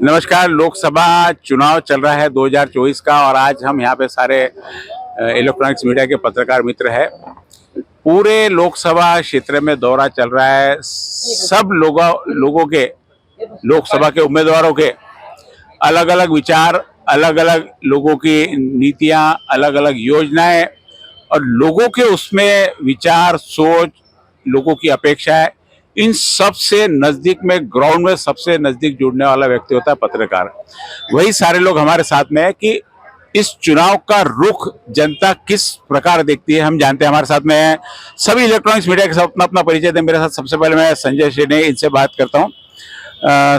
नमस्कार। लोकसभा चुनाव चल रहा है 2024 का और आज हम यहाँ पे सारे इलेक्ट्रॉनिक्स मीडिया के पत्रकार मित्र हैं। पूरे लोकसभा क्षेत्र में दौरा चल रहा है। सब लोगों के लोकसभा के उम्मीदवारों के अलग अलग विचार, अलग अलग लोगों की नीतियाँ, अलग अलग योजनाएं और लोगों के उसमें विचार, सोच, लोगों की अपेक्षाएं, इन सब से नजदीक में, ग्राउंड में सबसे नजदीक जुड़ने वाला व्यक्ति होता है पत्रकार। वही सारे लोग हमारे साथ में है कि इस चुनाव का रुख जनता किस प्रकार देखती है, हम जानते हैं। हमारे साथ में है सभी इलेक्ट्रॉनिक्स मीडिया के साथ अपना अपना परिचय दें। मेरे साथ सबसे पहले मैं संजय शेने, इनसे बात करता हूँ।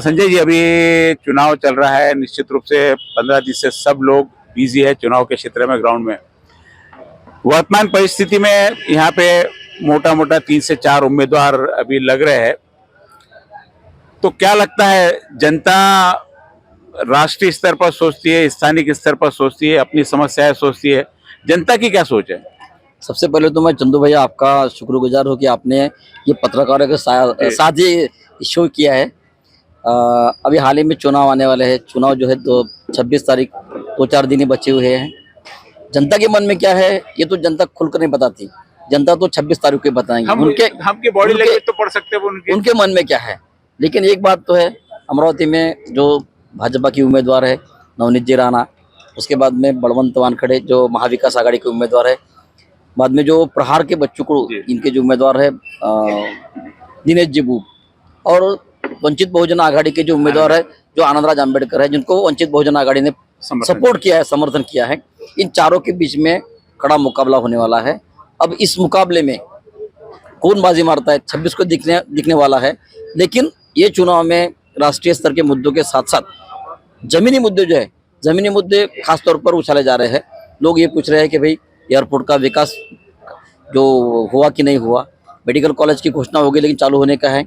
संजय जी, अभी चुनाव चल रहा है, निश्चित रूप से 15 दिन से सब लोग बिजी है चुनाव के क्षेत्र में, ग्राउंड में। वर्तमान परिस्थिति में यहाँ पे मोटा मोटा 3 से 4 उम्मीदवार अभी लग रहे हैं, तो क्या लगता है जनता राष्ट्रीय स्तर पर सोचती है, स्थानीय स्तर पर सोचती है, अपनी समस्याएं सोचती है? जनता की क्या सोच है? सबसे पहले तो मैं चंदू भैया आपका शुक्रगुजार हूँ कि आपने ये पत्रकारों के साथ ही शो किया है। अभी हाल ही में चुनाव आने वाले हैं। चुनाव जो है 26 तारीख, 2-4 दिन ही बचे हुए हैं। जनता के मन में क्या है ये तो जनता खुलकर नहीं बताती। जनता तो 26 तारीख को बताएंगे। हमकी बॉडी लैंग्वेज तो पढ़ सकते हैं उनके मन में क्या है। लेकिन एक बात तो है, अमरावती में जो भाजपा की उम्मीदवार है नवनीत जी राणा, उसके बाद में बलवंत वानखड़े जो महाविकास आघाड़ी के उम्मीदवार है, बाद में जो प्रहार के बच्चों को इनके जो उम्मीदवार है दिनेश जी, और वंचित बहुजन आघाड़ी के जो उम्मीदवार है जो आनंदराज आंबेडकर है, जिनको वंचित बहुजन आघाड़ी ने सपोर्ट किया है, समर्थन किया है। इन चारों के बीच में कड़ा मुकाबला होने वाला है। अब इस मुकाबले में कौन बाजी मारता है 26 को दिखने वाला है। लेकिन ये चुनाव में राष्ट्रीय स्तर के मुद्दों के साथ साथ जमीनी मुद्दे जो है, जमीनी मुद्दे खासतौर पर उछाले जा रहे हैं। लोग ये पूछ रहे हैं कि भाई एयरपोर्ट का विकास जो हुआ कि नहीं हुआ। मेडिकल कॉलेज की घोषणा हो गई लेकिन चालू होने का है।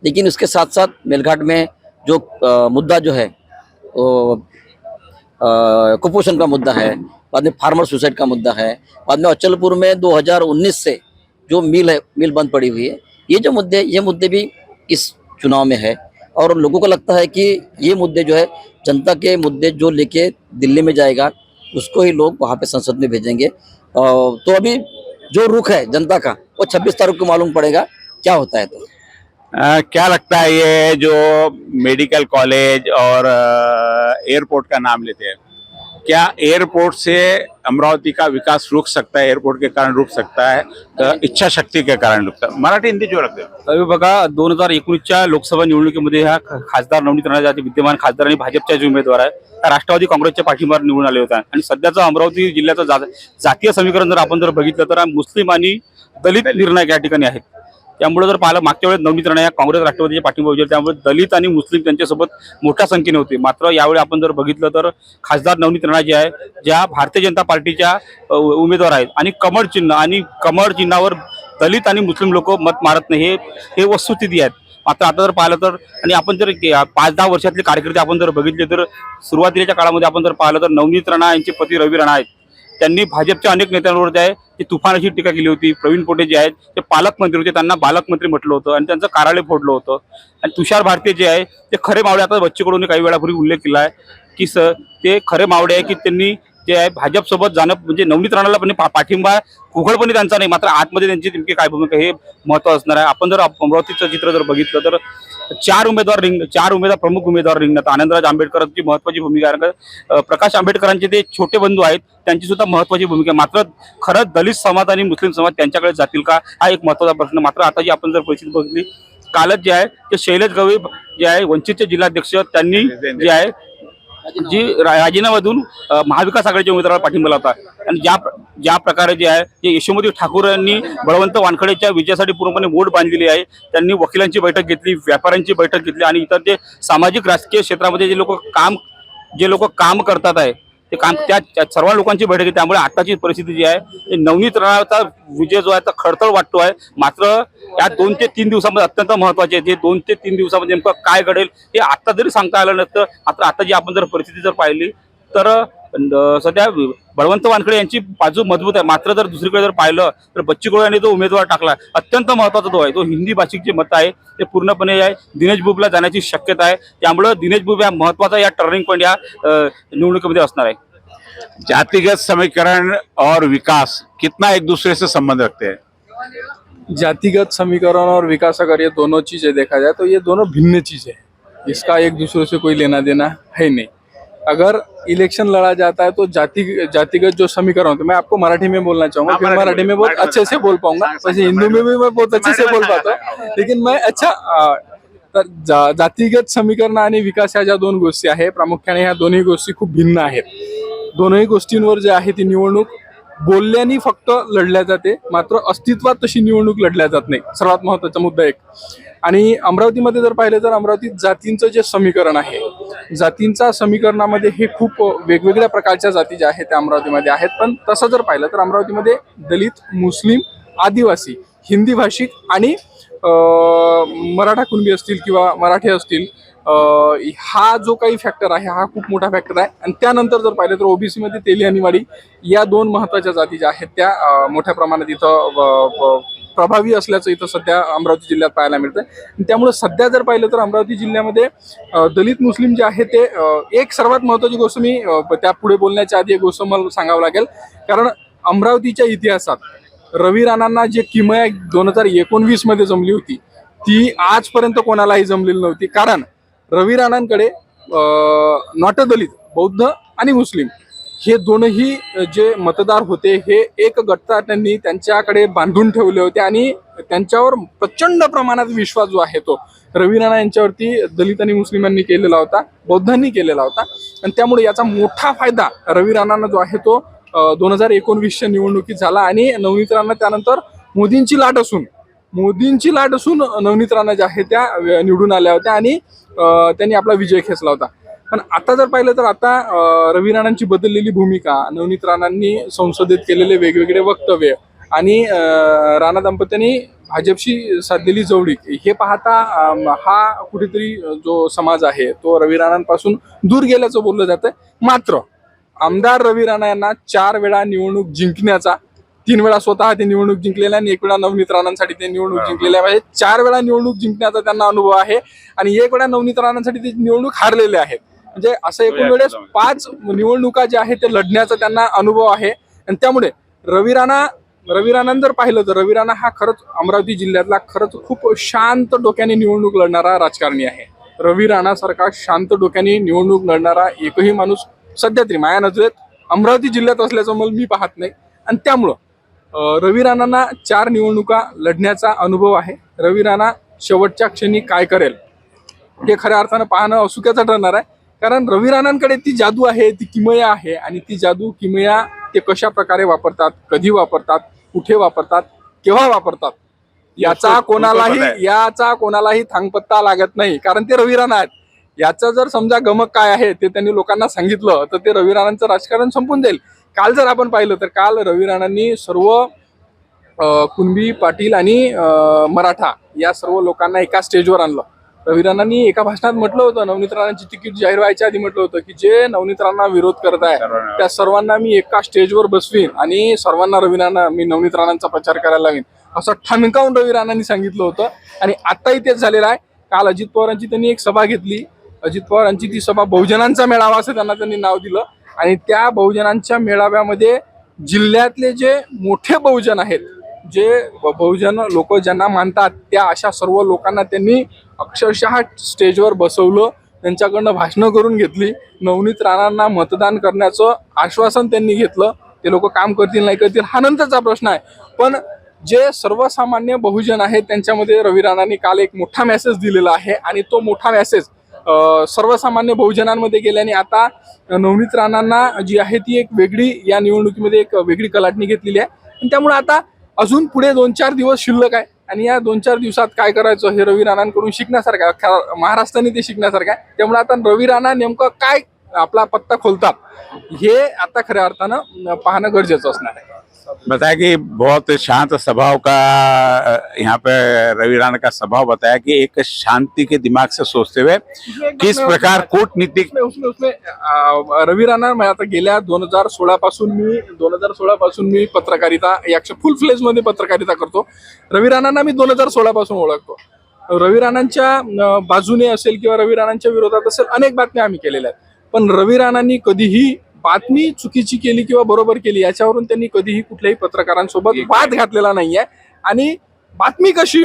लेकिन उसके साथ साथ मेलघाट में जो मुद्दा जो है कुपोषण का मुद्दा है, बाद में फार्मर सुसाइड का मुद्दा है, बाद में अचलपुर में 2019 से जो मिल बंद पड़ी हुई है। ये मुद्दे भी इस चुनाव में है और लोगों को लगता है कि ये मुद्दे जो है, जनता के मुद्दे जो लेके दिल्ली में जाएगा उसको ही लोग वहाँ पे संसद में भेजेंगे। तो अभी जो रुख है जनता का वो 26 तारीख को मालूम पड़ेगा क्या होता है। तो क्या लगता है ये जो मेडिकल कॉलेज और एयरपोर्ट का नाम लेते हैं, क्या एयरपोर्ट से अमरावती का विकास रुक सकता है? एयरपोर्ट के कारण रुक सकता है, इच्छा शक्ती के कारण रुकता है? मराठी हिंदी जो लागते अभी बघा 2019च्या लोकसभा निवडणुकीमध्ये ह्या खासदार नवनीत राणा जाते विद्यमान खासदार आणि भाजपच्या जे उमेदवार आहे त्या राष्ट्रवादी काँग्रेसच्या पाठींबावर निवडून आले होते। आणि सध्याचं अमरावती जिल्ह्याचं जातीय समीकरण जर आपण बघितलं तर मुस्लिम आणि दलित निर्णायक या ठिकाणी आहेत। त्यामुळे जर पाहिलं मागच्या वेळेस नवनीत राणा या काँग्रेस राष्ट्रवादीच्या पाठिंबा होते, त्यामुळे दलित आणि मुस्लिम त्यांच्यासोबत मोठ्या संख्येने होते। मात्र यावेळी आपण जर बघितलं तर खासदार नवनीत राणा जे आहे, ज्या भारतीय जनता पार्टीच्या उमेदवार आहेत आणि कमळ चिन्हावर दलित आणि मुस्लिम लोक मत मारत नाही, हे वस्तुस्थिती आहे। मात्र आता जर पाहिलं तर आणि आपण जर 5-10 वर्षातले कार्यकर्ते आपण जर बघितले तर सुरुवातीच्या काळामध्ये आपण जर पाहिलं तर नवनीत राणा यांचे पती रवी राणा आहेत, त्यांनी भाजपच्या अनेक नेत्यांवर जे आहे ते तुफानाची टीका केली होती। प्रवीण पोटे जे आहेत ते पालकमंत्री होते, त्यांना बालकमंत्री म्हटलं होतं आणि त्यांचं कार्यालय फोडलं होतं। आणि तुषार भारती जे आहे ते खरे मावळे, आता बच्चूकडून काही वेळापूर्वी उल्लेख केला आहे की ते खरे मावळे आहे की त्यांनी जे आहे भाजपसोबत जाणं म्हणजे नवनीत राणाला पण पाठिंबा उघडपणे त्यांचा नाही, मात्र आतमध्ये त्यांची नेमकी काय भूमिका हे महत्त्व असणार आहे। आपण जर अमरावतीचं चित्र जर बघितलं तर 4 उमेदवार प्रमुख उमेदवार रिंगणात। आनंदराज आंबेडकरांची महत्त्वाची भूमिका आहे, प्रकाश आंबेडकरांचे ते छोटे बंधू आहेत त्यांची सुद्धा महत्त्वाची भूमिका आहे। मात्र खरंच दलित समाज आणि मुस्लिम समाज त्यांच्याकडे जातील का, हा एक महत्त्वाचा प्रश्न। मात्र आता जी आपण जर परिस्थिती बघितली, कालच जे आहे ते शैलेश गवळी जे आहे वंचितचे जिल्हाध्यक्ष, त्यांनी जे आहे जी राजीनाम्यातून महाविकास आघाडीच्या उमेदवाराला पाठिंबा होता। आणि ज्या प्रकारे जे आहे जे यशोमती ठाकूर यांनी बळवंत वानखडेच्या विजयासाठी पूर्णपणे वोट बांधलेली आहे। त्यांनी वकिलांची बैठक घेतली, व्यापाऱ्यांची बैठक घेतली आणि इतर जे सामाजिक राजकीय क्षेत्रामध्ये जे लोक काम करतात आहे ते काम त्या सर्व लोकांची बैठक आहे। त्यामुळे आताची परिस्थिती जी आहे नवनीत राणाचा विजय जो आहे तो खडतळ वाटतो आहे। मात्र या 2 ते 3 दिवसामध्ये अत्यंत महत्त्वाचे आहे, 2 ते 3 दिवसामध्ये नेमकं काय घडेल हे आता जरी सांगता आलं नसतं। मात्र आता जी आपण जर परिस्थिती जर पाहिली तर पण सध्या बळवंत वानखडे यांची बाजू मजबूत आहे. मात्र जर दुसरीकडे जर पाहिलं तर बच्चू कडू यांनी जो उमेदवार टाकला अत्यंत महत्वाचा तो आहे. तो हिंदी भाषिक जे मत आहे ते पूर्णपणे आहे दिनेश बुबला जाण्याची शक्यता आहे. त्यामुळे दिनेश बुब या महत्वाचा या टर्निंग पॉईंट या निवडणुकीमध्ये असणार आहे. जातिगत समीकरण और विकास कितना एक दूसरे से संबंध रखते हैं? जातिगत समीकरण और विकास, अगर ये दोनों चीज़ें देखा जाए तो ये दोनों भिन्न चीज़ें हैं, इसका एक दूसरे से कोई लेना देना है नहीं। अगर इलेक्शन लड़ा जाता है तो जातिगत जो समीकरण होते हैं, मैं आपको मराठी में बोलना चाहूँगा, फिर मराठी में बहुत अच्छे से बोल पाऊंगा, वैसे हिंदी में भी मैं बहुत अच्छे से बोल पाता हूँ, लेकिन मैं तर जातिगत समीकरण आणि विकास ह्या ज्या दोन गोष्टी आहेत, प्रामुख्याने ह्या दोन्ही गोष्टी खूप भिन्न आहेत. दोनही गोष्टींवर जे आहे ती निवडणूक बोलल्याने फक्त लढल्या जाते, मात्र अस्तित्वात तशी निवडणूक लढल्या जात नाही. सर्वात महत्त्वाचा मुद्दा एक. आणि अमरावतीमध्ये जर पाहिलं तर अमरावतीत जातींचं जे समीकरण आहे, जातींच्या समीकरणामध्ये हे खूप वेगवेगळ्या प्रकारच्या जाती ज्या आहेत त्या अमरावतीमध्ये आहेत. पण तसं जर पाहिलं तर अमरावतीमध्ये दलित, मुस्लिम, आदिवासी, हिंदी भाषिक आणि मराठा कुणबी असतील किंवा मराठी असतील, हा जो काही फॅक्टर आहे हा खूप मोठा फॅक्टर आहे. आणि त्यानंतर जर पाहिलं तर ओबीसी मध्ये तेली आणि वाडी या दोन महत्त्वाच्या जाती ज्या आहेत त्या मोठ्या प्रमाणात इथं प्रभावी असल्याचं इथं सध्या अमरावती जिल्ह्यात पाहायला मिळतं. त्यामुळे सध्या जर पाहिलं तर अमरावती जिल्ह्यामध्ये दलित मुस्लिम जे आहे ते एक सर्वात महत्त्वाची गोष्ट, मी त्या पुढे बोलण्याच्या आधी एक गोष्ट मला सांगावं लागेल, कारण अमरावतीच्या इतिहासात रवी राणांना जे किमया 2019 मध्ये जमली होती ती आजपर्यंत कोणालाही जमलेली नव्हती. कारण रवी राणांकडे नॉट दलित, बौद्ध आणि मुस्लिम हे दोनही जे मतदार होते हे एक गट्टा त्यांनी त्यांच्याकडे बांधून ठेवले होते आणि त्यांच्यावर प्रचंड प्रमाणात विश्वास जो आहे तो रवी राणा यांच्यावरती दलित आणि मुस्लिमांनी केलेला होता, बौद्धांनी केलेला होता. आणि त्यामुळे याचा मोठा फायदा रवी राणांना जो आहे तो 2019च्या निवडणुकीत झाला. आणि नवनीत राणा त्यानंतर मोदींची लाट असून नवनीत राणा ज्या आहेत त्या निवडून आल्या होत्या आणि त्यांनी आपला विजय खेचला होता. पण आता जर पाहिलं तर आता रवी राणांची बदललेली भूमिका, नवनीत राणांनी संसदेत केलेले वेगवेगळे वक्तव्य आणि राणा दाम्पत्यांनी भाजपशी साधलेली जवळीक हे पाहता हा कुठेतरी जो समाज आहे तो रवी राणांपासून दूर गेल्याचं बोललं जातं. मात्र आमदार रवी राणा यांना 4 वेळा निवडणूक जिंकण्याचा, 3 वेळा स्वतः ते निवडणूक जिंकलेल्या आणि 1 वेळा नवनीत राणांसाठी ते निवडणूक जिंकलेल्या आहे. 4 वेळा निवडणूक जिंकण्याचा त्यांना अनुभव आहे आणि 1 वेळा नवनीत राणांसाठी ते निवडणूक हारलेले आहेत. म्हणजे असं एकूण वेळेस 5 निवडणुका ज्या आहेत ते लढण्याचा त्यांना अनुभव आहे. आणि त्यामुळे रवी राणांना जर पाहिलं तर रवी राणा हा खरंच अमरावती जिल्ह्यातला खरंच खूप शांत डोक्याने निवडणूक लढणारा राजकारणी आहे. रवी राणासारखा शांत डोक्याने निवडणूक लढणारा एकही माणूस सध्या तरी माझ्या नजरेत अमरावती जिल्ह्यात असल्याचं मला मी पाहत नाही. आणि त्यामुळं रवी राणांना 4 निवडणुका लढण्याचा अनुभव आहे. रवी राणा शेवटच्या क्षणी काय करेल हे खऱ्या अर्थानं पाहणं अचुक्याचं ठरणार आहे. कारण रवी राणांकडे ती जादू आहे, ती किमया आहे आणि ती जादू किमया ते कशा प्रकारे वापरतात, कधी वापरतात, कुठे वापरतात, केव्हा वापरतात याचा कोणालाही थांगपत्ता लागत नाही. कारण ते रवी राणा आहेत. याचं जर समजा गमक काय आहे ते त्यांनी लोकांना सांगितलं तर ते रवी राणांचं राजकारण संपून जाईल. काल जर आपण पाहिलं तर काल रवी राणांनी सर्व कुणबी, पाटील आणि मराठा या सर्व लोकांना एका स्टेजवर आणलं. रवी राणांनी एका भाषणात म्हटलं होतं, नवनीत राणांची तिकीट जाहीर व्हायच्या आधी म्हटलं होतं की जे नवनीत राणा विरोध करत आहे त्या सर्वांना मी एका स्टेजवर बसवीन आणि सर्वांना मी नवनीत राणांचा प्रचार करायला लावीन, असं ठणकावून रवी राणांनी सांगितलं होतं. आणि आत्ताही तेच झालेलं आहे. काल अजित पवारांची त्यांनी एक सभा घेतली. अजित पवारांची ती सभा बहुजनांचा मेळावा असं त्यांनी नाव दिलं. आणि त्या बहुजनांच्या मेळाव्यामध्ये जिल्ह्यातले जे मोठे बहुजन आहेत, जे बहुजन लोक ज्यांना मानतात त्या अशा सर्व लोकांना त्यांनी अक्षरशः स्टेजवर बसवलं, त्यांच्याकडनं भाषणं करून घेतली. नवनीत राणांना मतदान करण्याचं आश्वासन त्यांनी घेतलं. ते लोक काम करतील नाही करतील हा नंतरचा प्रश्न आहे. पण जे सर्वसामान्य बहुजन आहेत त्यांच्यामध्ये रवी राणांनी काल एक मोठा मेसेज दिलेला आहे आणि तो मोठा मेसेज सर्वसामान्य बहुजनांमध्ये गेल्याने आता नवनीत राणांना जी आहे ती एक वेगळी या निवडणुकीमध्ये एक वेगळी कलाटणी घेतलेली आहे. आणि त्यामुळे आता अजून पुढे 2-4 दिवस शिल्लक आहे आणि या 2-4 दिवसात काय करायचं हे रवी राणांकडून शिकण्यासारखं आहे. महाराष्ट्राने ते शिकण्यासारखं आहे. त्यामुळे आता रवी राणा नेमकं काय आपला पत्ता खोलतात हे आता खऱ्या अर्थानं पाहणं गरजेचं असणार आहे. बताया कि बहुत शांत स्वभाव का यहाँ पे रवि राणा का स्वभाव बताया कि एक शांति के दिमाग से सोचते हुए किस प्रकार कूटनीतिक उसमें रवी राणा मैं आता गेल्या 2016 पासून मी पत्रकारिता फुल फ्लेज मध्ये पत्रकारिता करतो. रवी राणांना मी 2016 पासून ओळखतो. रवी राणांच्या बाजूने असेल किंवा रवी राणांच्या विरोधात असेल अनेक बातम्या आम्ही केलेल्या आहेत. पण रवी राणांनी कधीही बातमी चुकीची केली किंवा बरोबर केली याच्यावरून त्यांनी कधीही कुठल्याही पत्रकारांसोबत वाद घातलेला नाहीये. आणि बातमी कशीही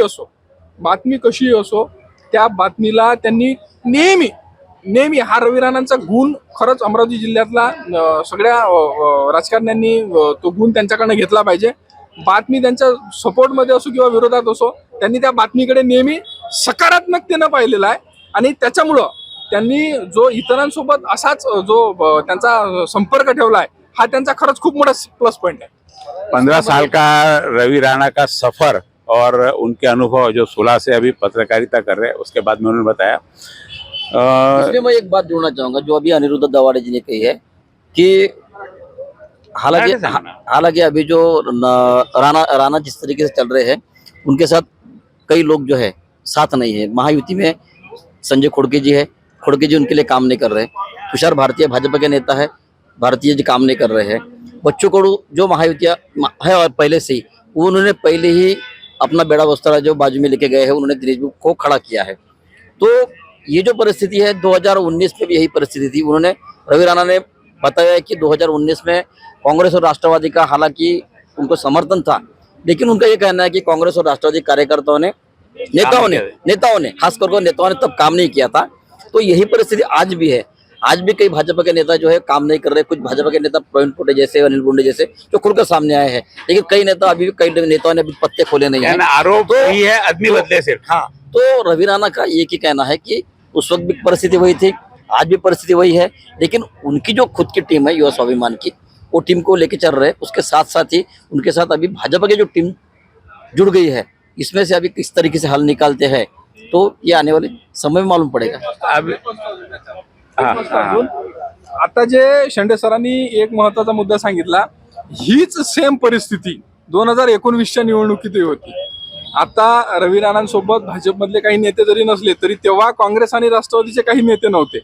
असो त्या बातमीला त्यांनी नेहमी हा रवी राणांचा गुण खरंच अमरावती जिल्ह्यातला सगळ्या राजकारण्यांनी तो गुण त्यांच्याकडनं घेतला पाहिजे. बातमी त्यांच्या सपोर्टमध्ये असो किंवा विरोधात असो त्यांनी त्या बातमीकडे नेहमी सकारात्मकतेनं पाहिलेला आहे. आणि त्याच्यामुळं त्यांनी जो इतरांसोबत असाच जो त्यांचा संपर्क ठेवला आहे हा त्यांचा खरंच खूप मोठा प्लस पॉइंट है. 15 साल का रवि राणा का सफर और उनके अनुभव जो 16 से अभी पत्रकारिता कर रहे हैं उसके बाद में उन्होंने बताया इसमें मैं एक बात जोड़ना चाहूंगा जो अभी अनिरुद्ध दवाड़े जी ने कही है कि हालांकि अभी जो राणा जिस तरीके से चल रहे हैं उनके साथ कई लोग जो है साथ नहीं है. महायुति में संजय खोड़के जी उनके लिए काम नहीं कर रहे. तुषार भारतीय भाजपा के नेता है, भारतीय जी काम नहीं कर रहे हैं. बच्चों कडू जो महायुतिया है और पहले से ही उन्होंने पहले ही अपना बेड़ा बस्तारा जो बाजू में लेके गए हैं उन्होंने देश को खड़ा किया है. तो ये जो परिस्थिति है 2019 में भी यही परिस्थिति थी. उन्होंने रवि राणा ने बताया है कि 2019 में कांग्रेस और राष्ट्रवादी का हालांकि उनको समर्थन था, लेकिन उनका ये कहना है कि कांग्रेस और राष्ट्रवादी कार्यकर्ताओं ने नेताओं ने खासकर नेताओं ने तब काम नहीं किया था. तो यही परिस्थिति आज भी है. आज भी कई भाजपा के नेता जो है काम नहीं कर रहे. कुछ भाजपा के नेता प्रवीण पोटे जैसे, अनिल बुंडे जैसे जो खुलकर सामने आए हैं, लेकिन कई नेता अभी भी कई नेताओं ने अभी पत्ते खोले नहीं है. आरोप यही है आदमी बदले सिर्फ. हाँ, तो रवि राणा का एक ही कहना है कि उस वक्त भी परिस्थिति वही थी, आज भी परिस्थिति वही है. लेकिन उनकी जो खुद की टीम है युवा स्वाभिमान की, वो टीम को लेके चल रहे हैं. उसके साथ साथ ही उनके साथ अभी भाजपा की जो टीम जुड़ गई है, इसमें से अभी किस तरीके से हल निकालते हैं तो ये आने वाले समय में मालूम पड़ेगा. आता जे शेंडे सरांनी एक महत्वाचा मुद्दा सांगितला, हीच सेम परिस्थिती 2019च्या निवडणुकीतही होती. आता रवी राणांसोबत भाजपमधले काही नेते जरी नसले तरी तेव्हा काँग्रेस आणि राष्ट्रवादीचे काही नेते नव्हते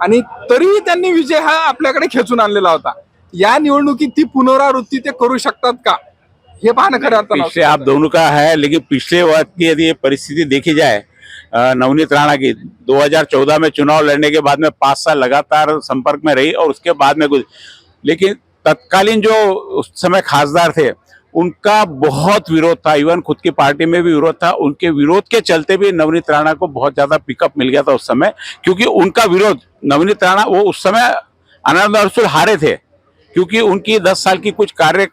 आणि तरीही त्यांनी विजय हा आपल्याकडे खेचून आणलेला होता. या निवडणुकीत ती पुनरावृत्ती ते करू शकतात का ये पाहणं खरं अर्थानं पिछले आप दोनों का है. लेकिन पिछले वक्त की यदि परिस्थिति देखी जाए नवनीत राणा की 2014 में चुनाव लड़ने के बाद में 5 साल लगातार संपर्क में रही और उसके बाद में कुछ, लेकिन तत्कालीन जो उस समय खासदार थे उनका बहुत विरोध था. इवन खुद की पार्टी में भी विरोध था. उनके विरोध के चलते भी नवनीत राणा को बहुत ज्यादा पिकअप मिल गया था उस समय, क्योंकि उनका विरोध नवनीत राणा वो उस समय आनंद अरसुल हारे थे क्योंकि उनकी 10 साल की कुछ कार्य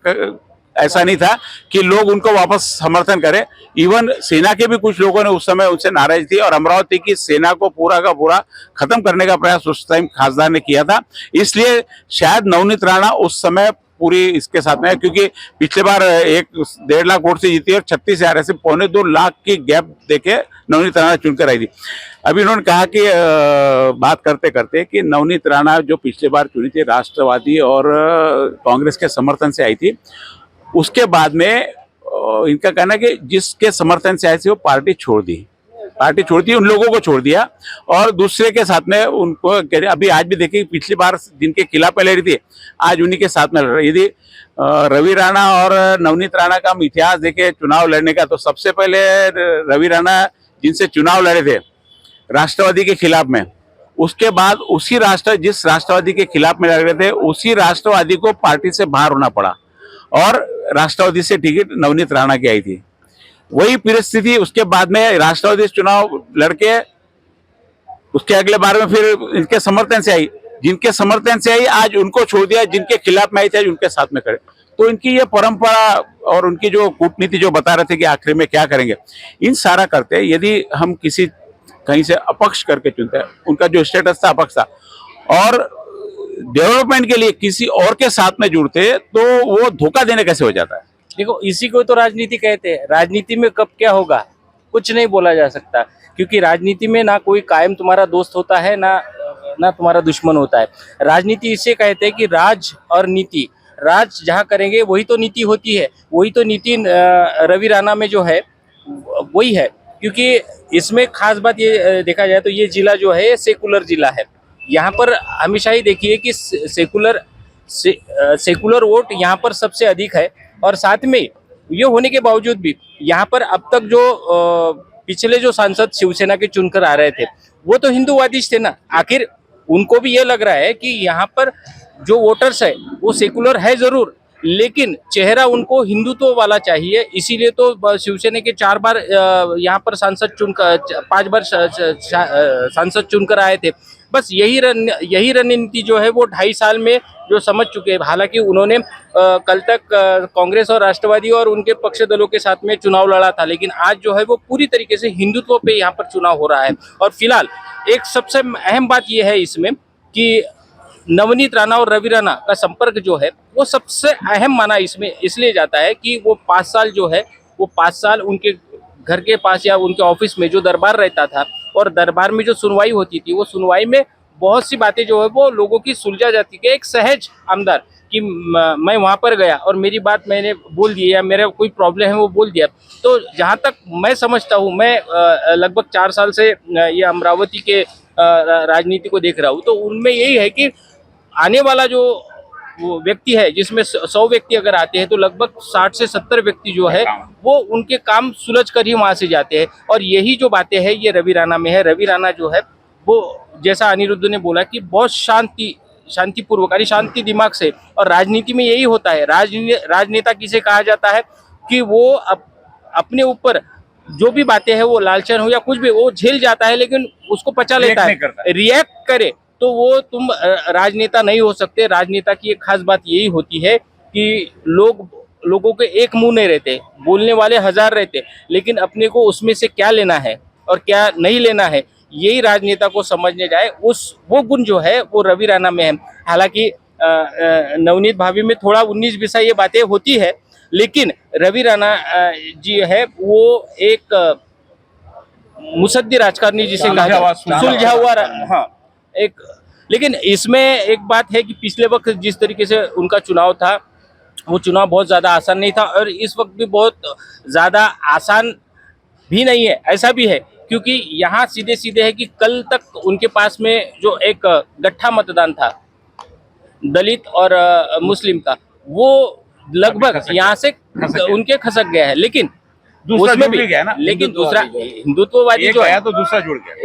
ऐसा नहीं था कि लोग उनको वापस समर्थन करें. इवन सेना के भी कुछ लोगों ने उस समय उनसे नाराज थी और अमरावती की सेना को पूरा का पूरा खत्म करने का प्रयास उस टाइम खासदार ने किया था. इसलिए शायद नवनीत राणा उस समय पूरी इसके साथ में है, क्योंकि पिछले बार 1.5 लाख वोट से जीती और 36,000 ऐसे 2.25 लाख की गैप देके नवनीत राणा चुनकर आई थी. अभी उन्होंने कहा कि बात करते करते कि नवनीत राणा जो पिछले बार चुनी थी राष्ट्रवादी और कांग्रेस के समर्थन से आई थी, उसके बाद में इनका कहना है कि जिसके समर्थन से आई थी वो पार्टी छोड़ दी, उन लोगों को छोड़ दिया और दूसरे के साथ में उनको अभी आज भी देखिए पिछली बार जिनके खिलाफ लड़ी थी आज उन्हीं के साथ में लड़ रही थी. रवि राणा और नवनीत राणा का हम इतिहास देखे चुनाव लड़ने का, तो सबसे पहले रवि राणा जिनसे चुनाव लड़े थे राष्ट्रवादी के खिलाफ में, उसके बाद जिस राष्ट्रवादी के खिलाफ में लड़ रहे थे उसी राष्ट्रवादी को पार्टी से बाहर होना पड़ा और राष्ट्रवादी से टिकट नवनीत राणा की आई थी. वही परिस्थिति उसके बाद में राष्ट्रवादी चुनाव लड़के उसके अगले बार में फिर इनके समर्थन से आई, जिनके समर्थन से आई आज उनको छोड़ दिया, जिनके खिलाफ में आई थी आज उनके साथ में खड़े. तो इनकी ये परंपरा और उनकी जो कूटनीति जो बता रहे थे कि आखिर में क्या करेंगे, इन सारा करते यदि हम किसी कहीं से अपक्ष करके चुनते हैं, उनका जो स्टेटस था अपक्ष था और डेवलपमेंट के लिए किसी और के साथ में जुड़ते तो वो धोखा देने कैसे हो जाता है. देखो इसी को तो राजनीति कहते हैं. राजनीति में कब क्या होगा कुछ नहीं बोला जा सकता, क्योंकि राजनीति में ना कोई कायम तुम्हारा दोस्त होता है ना तुम्हारा दुश्मन होता है. राजनीति इसे कहते हैं कि राज और नीति राज जहाँ करेंगे वही तो नीति होती है, वही तो नीति रवि राणा में जो है वही है। क्योंकि इसमें खास बात ये देखा जाए तो ये जिला जो है ये सेकुलर जिला है। यहाँ पर हमेशा ही देखिए कि सेकुलर वोट यहाँ पर सबसे अधिक है। और साथ में ये होने के बावजूद भी यहाँ पर अब तक जो पिछले जो सांसद शिवसेना के चुनकर आ रहे थे वो तो हिंदूवादी थे ना। आखिर उनको भी ये लग रहा है कि यहाँ पर जो वोटर्स है वो सेकुलर है जरूर, लेकिन चेहरा उनको हिंदुत्व वाला चाहिए। इसीलिए तो शिवसेना के 4 बार यहाँ पर सांसद चुनकर 5 बार सांसद चुनकर आए थे। बस यही रणनीति जो है वो 2.5 साल में जो समझ चुके हैं। हालांकि उन्होंने कल तक कांग्रेस और राष्ट्रवादी और उनके पक्ष दलों के साथ में चुनाव लड़ा था, लेकिन आज जो है वो पूरी तरीके से हिंदुत्व पे यहाँ पर चुनाव हो रहा है। और फिलहाल एक सबसे अहम बात यह है इसमें कि नवनीत राणा और रवि राणा का संपर्क जो है वो सबसे अहम माना इसमें इसलिए जाता है कि वो 5 साल जो है वो 5 साल उनके घर के पास या उनके ऑफिस में जो दरबार रहता था और दरबार में जो सुनवाई होती थी वो सुनवाई में बहुत सी बातें जो है वो लोगों की सुलझा जाती है। एक सहज आमदार कि मैं वहाँ पर गया और मेरी बात मैंने बोल दी या मेरा कोई प्रॉब्लम है वो बोल दिया। तो जहाँ तक मैं समझता हूँ, मैं लगभग 4 साल से ये अमरावती के राजनीति को देख रहा हूँ, तो उनमें यही है कि आने वाला जो वो व्यक्ति है जिसमें 100 व्यक्ति अगर आते हैं तो लगभग 60 से 70 व्यक्ति जो है वो उनके काम सुलझ कर ही वहाँ से जाते हैं। और यही जो बातें हैं ये रवि राणा में है। रवि राणा जो है वो जैसा अनिरुद्ध ने बोला कि बहुत शांतिपूर्वक यानी शांति दिमाग से, और राजनीति में यही होता है। राजनेता किसे कहा जाता है कि वो अपने ऊपर जो भी बातें हैं वो लालचन हो या कुछ भी वो झेल जाता है, लेकिन उसको पचा लेता है, रिएक्ट करे तो वो तुम राजनेता नहीं हो सकते। राजनेता की एक खास बात यही होती है कि लोगों के एक मुंह नहीं रहते, बोलने वाले 1000 रहते, लेकिन अपने को उसमें से क्या लेना है और क्या नहीं लेना है यही राजनेता को समझने जाए वो गुण जो है वो रवि राणा में है। हालांकि नवनीत भाभी में थोड़ा 19-20 ये बातें होती है, लेकिन रवि राणा जी है वो एक मुसद्दी राजकारणी जिसे सुलझा हुआ हाँ एक। लेकिन इसमें एक बात है कि पिछले वक्त जिस तरीके से उनका चुनाव था वो चुनाव बहुत ज़्यादा आसान नहीं था, और इस वक्त भी बहुत ज़्यादा आसान भी नहीं है। ऐसा भी है क्योंकि यहाँ सीधे सीधे है कि कल तक उनके पास में जो एक गट्ठा मतदान था दलित और मुस्लिम का, वो लगभग यहाँ से उनके खसक गया है। लेकिन उसमें भी गया ना, लेकिन दूसरा हिंदुत्ववादी जो है तो दूसरा जुड़ गया।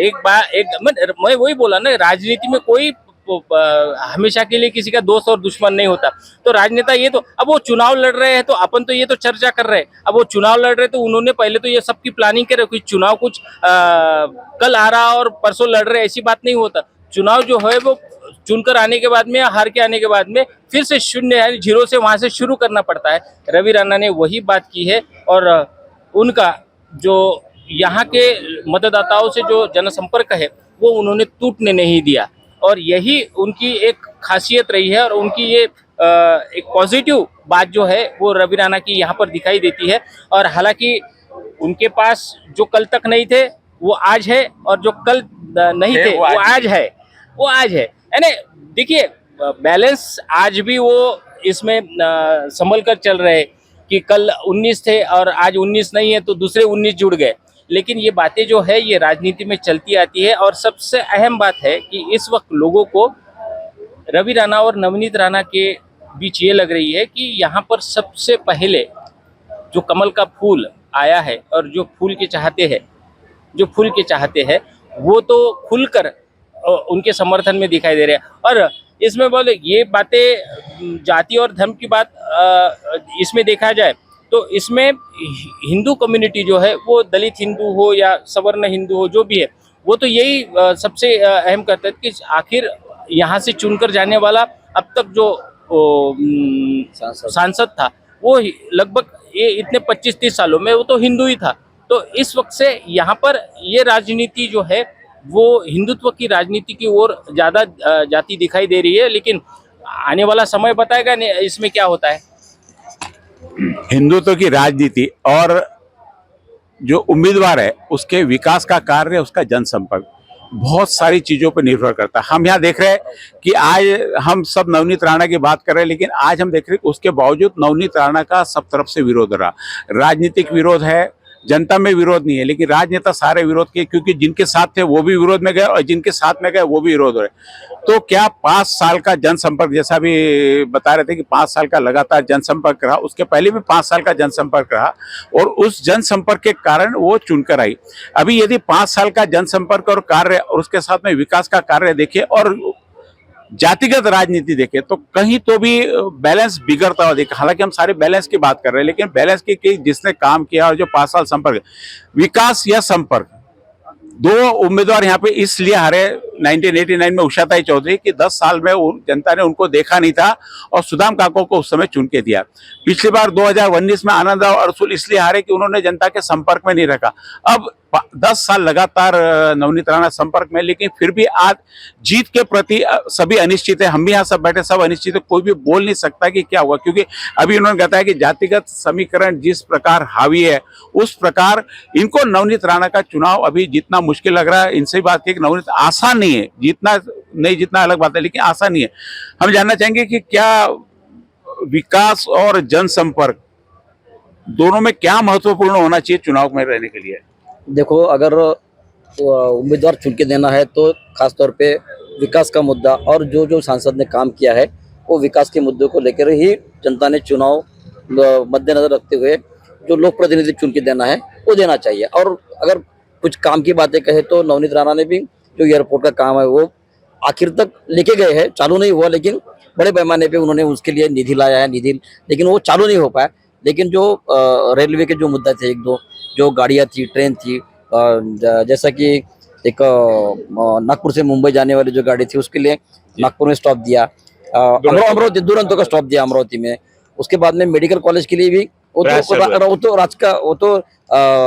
मैं वही बोला ना, राजनीति में कोई हमेशा के लिए किसी का दोस्त और दुश्मन नहीं होता। तो राजनेता ये तो अब वो चुनाव लड़ रहे हैं तो अपन तो ये तो चर्चा कर रहे हैं, अब वो चुनाव लड़ रहे तो उन्होंने पहले तो ये सबकी प्लानिंग करे। कोई चुनाव कुछ कल आ रहा और परसों लड़ रहे ऐसी बात नहीं होता। चुनाव जो है वो चुनकर आने के बाद में, हार के आने के बाद में फिर से शून्य यानी 0 से वहां से शुरू करना पड़ता है। रवि राणा ने वही बात की है और उनका जो यहाँ के मतदाताओं से जो जनसंपर्क है वो उन्होंने टूटने नहीं दिया, और यही उनकी एक खासियत रही है। और उनकी ये एक पॉजिटिव बात जो है वो रवि राणा की यहाँ पर दिखाई देती है। और हालांकि उनके पास जो कल तक नहीं थे वो आज है, और जो कल नहीं थे वो आज है यानी देखिए बैलेंस आज भी वो इसमें संभल कर चल रहे हैं कि कल 19 थे और आज 19 नहीं है तो दूसरे 19 जुड़ गए। लेकिन ये बातें जो है ये राजनीति में चलती आती है। और सबसे अहम बात है कि इस वक्त लोगों को रवि राणा और नवनीत राणा के बीच ये लग रही है कि यहाँ पर सबसे पहले जो कमल का फूल आया है और जो फूल के चाहते हैं वो तो खुलकर उनके समर्थन में दिखाई दे रहे हैं। और इसमें बोले ये बातें जाति और धर्म की बात इसमें देखा जाए तो इसमें हिंदू कम्युनिटी जो है वो दलित हिंदू हो या सवर्ण हिंदू हो जो भी है वो तो यही सबसे अहम करता है कि आखिर यहाँ से चुनकर जाने वाला अब तक जो सांसद था वो लगभग ये इतने 25-30 सालों में वो तो हिंदू ही था। तो इस वक्त से यहाँ पर ये राजनीति जो है वो हिंदुत्व की राजनीति की ओर ज़्यादा जाती दिखाई दे रही है। लेकिन आने वाला समय बताएगा इसमें क्या होता है। हिंदुत्व की राजनीति और जो उम्मीदवार है उसके विकास का कार्य, उसका जनसंपर्क, बहुत सारी चीजों पर निर्भर करता है। हम यहाँ देख रहे हैं कि आज हम सब नवनीत राणा की बात कर रहे हैं, लेकिन आज हम देख रहे हैं कि उसके बावजूद नवनीत राणा का सब तरफ से विरोध रहा। राजनीतिक विरोध है, जनता में विरोध नहीं है, लेकिन राजनेता सारे विरोध किए, क्योंकि जिनके साथ थे वो भी विरोध में गए और जिनके साथ में गए वो भी विरोध हो रहे। तो क्या 5 साल का जनसंपर्क, जैसा भी बता रहे थे कि 5 साल का लगातार जनसंपर्क रहा, उसके पहले भी 5 साल का जनसंपर्क रहा और उस जनसंपर्क के कारण वो चुनकर आई। अभी यदि 5 साल का जनसंपर्क और कार्य और उसके साथ में विकास का कार्य देखे और जातिगत राजनीति देखे तो कहीं तो भी बैलेंस बिगड़ता हुआ देखा। हालांकि हम सारे बैलेंस की बात कर रहे हैं, लेकिन बैलेंस की जिसने काम किया और जो 5 साल संपर्क, विकास या संपर्क, दो उम्मीदवार यहाँ पे इसलिए हारे 1989 में उषाताई चौधरी कि 10 साल में जनता ने उनको देखा नहीं था और सुदाम काको को उस समय चुन के दिया। पिछली बार 2019 में आनंद राव अरसुल इसलिए हारे कि उन्होंने जनता के संपर्क में नहीं रखा। अब 10 साल लगातार नवनीत राणा संपर्क में, लेकिन फिर भी आज जीत के प्रति सभी अनिश्चित है। हम भी यहाँ सब बैठे सब अनिश्चित है, कोई भी बोल नहीं सकता कि क्या हुआ, क्योंकि अभी उन्होंने बताया कि जातिगत समीकरण जिस प्रकार हावी है उस प्रकार इनको नवनीत राणा का चुनाव अभी जितना मुश्किल लग रहा है। इनसे बात की नवनीत आसान नहीं है, जीतना अलग बात है, लेकिन आसान नहीं है। हम जानना चाहेंगे कि क्या विकास और जनसंपर्क दोनों में क्या महत्वपूर्ण होना चाहिए चुनाव में रहने के लिए? देखो, अगर उम्मीदवार चुन के देना है तो खास तौर पे विकास का मुद्दा और जो जो सांसद ने काम किया है वो विकास के मुद्दों को लेकर ही जनता ने चुनाव मद्देनजर रखते हुए जो लोक प्रतिनिधि चुन के देना है वो देना चाहिए। और अगर कुछ काम की बातें कहे तो नवनीत राणा ने भी जो एयरपोर्ट का काम है वो आखिर तक लेके गए हैं, चालू नहीं हुआ, लेकिन बड़े पैमाने पे उन्होंने उसके लिए निधि लाया है, लेकिन वो चालू नहीं हो पाया। लेकिन जो रेलवे के जो मुद्दा थे, एक दो जो गाड़ियाँ थी, ट्रेन थी, जैसा कि एक नागपुर से मुंबई जाने वाली जो गाड़ी थी उसके लिए नागपुर में स्टॉप दिया, अमरावती दुरंतो का स्टॉप दिया अमरावती में। उसके बाद में मेडिकल कॉलेज के लिए भी वो तो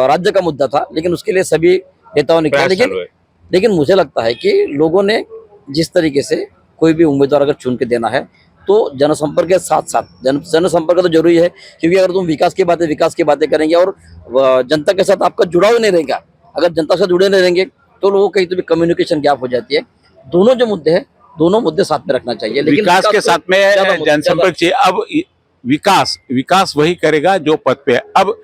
राज्य का मुद्दा था, लेकिन उसके लिए सभी नेताओं ने किया। लेकिन मुझे लगता है कि लोगों ने जिस तरीके से कोई भी उम्मीदवार अगर चुन के देना है तो जनसंपर्क के साथ साथ जनसंपर्क तो जरूरी है, क्योंकि अगर तुम विकास की बातें करेंगे और जनता के साथ आपका जुड़ाव नहीं रहेगा, अगर जनता से जुड़े नहीं रहेंगे तो लोगों कहीं तो भी कम्युनिकेशन गैप हो जाती है। दोनों जो मुद्दे हैं दोनों मुद्दे साथ में रखना चाहिए, लेकिन विकास के साथ में जनसंपर्क चाहिए। अब विकास वही करेगा जो पद पे है। अब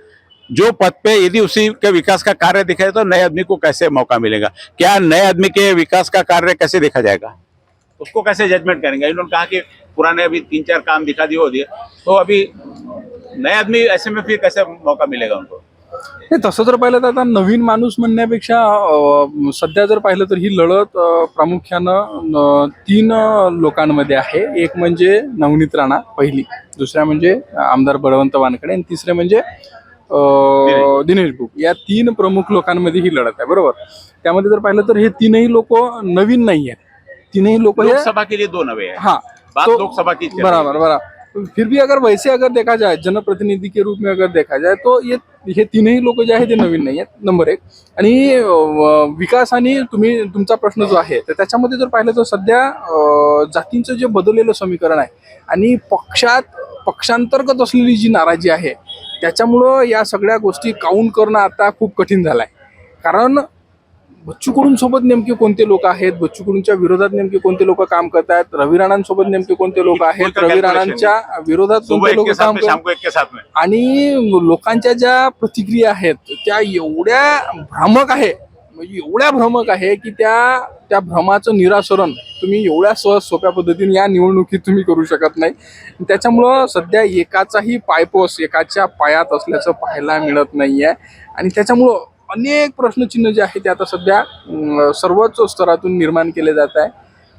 जो पद पे यदि उसी के विकास का कार्य दिखाए तो नए आदमी को कैसे मौका मिलेगा? क्या नए आदमी के विकास का कार्य कैसे देखा जाएगा, उसको कैसे जजमेंट करेंगे? इन्होंने कहा कि पुराने अभी 3-4 काम दिखा दिए हो दिए, तो अभी नए आदमी ऐसे में फिर कैसे मौका मिलेगा उनको? नाही, तसं जर पाहिलं तर आता नवीन माणूस म्हणण्यापेक्षा सध्या जर पाहिलं तर ही लढत प्रामुख्यानं 3 लोकांमध्ये आहे। एक म्हणजे नवनीत राणा पहिली, दुसऱ्या म्हणजे आमदार बळवंत वानखडे आणि तिसरे म्हणजे दिनेश बुक। या 3 प्रमुख लोकांमध्ये ही लढत आहे, बरोबर। त्यामध्ये जर पाहिलं तर हे 3ही लोक नवीन नाही आहेत, 3ही लोक लोकसभा के लिए 2 नवे हैं। हाँ, बात तो लोकसभा की बराबर। फिर भी अगर वैसे अगर देखा जाए जनप्रतिनिधि के रूप में अगर देखा जाए तो ये 3ही लोक जे आहे ते नवीन नाही आहेत, नंबर 1। आणि विकास आणि तुमचा प्रश्न जो आहे तर त्याच्यामध्ये जर पाहिलं तर सध्या जातींचं जे बदललेलं समीकरण आहे आणि पक्षांतर्गत असलेली जी नाराजी आहे त्याच्यामुळं या सगळ्या गोष्टी काउंट करणं आता खूप कठीण झालं आहे। कारण बच्चू कडू सोबत नेमके कोणते लोक आहेत, बच्चू कडूंच्या विरोधात नेमके कोणते लोक काम करतात, रवी राणांसोबत नेमके कोणते लोक आहेत, रवी राणांच्या विरोधात कोणते लोक काम करतात, आणि लोकांच्या ज्या प्रतिक्रिया आहेत त्या एवढ्या भ्रामक आहे की त्या भ्रमाचं निरासरण तुम्ही एवढ्या सहज सोप्या पद्धतीने या निवडणुकीत तुम्ही करू शकत नाही। त्याच्यामुळं सध्या एकाचाही पायपोस एकाच्या पायात असल्याचं पाहायला मिळत नाहीये आणि त्याच्यामुळं अनेक प्रश्नचिन्ह जे आहे ते आता सध्या सर्वच स्तरातून निर्माण केले जात आहे।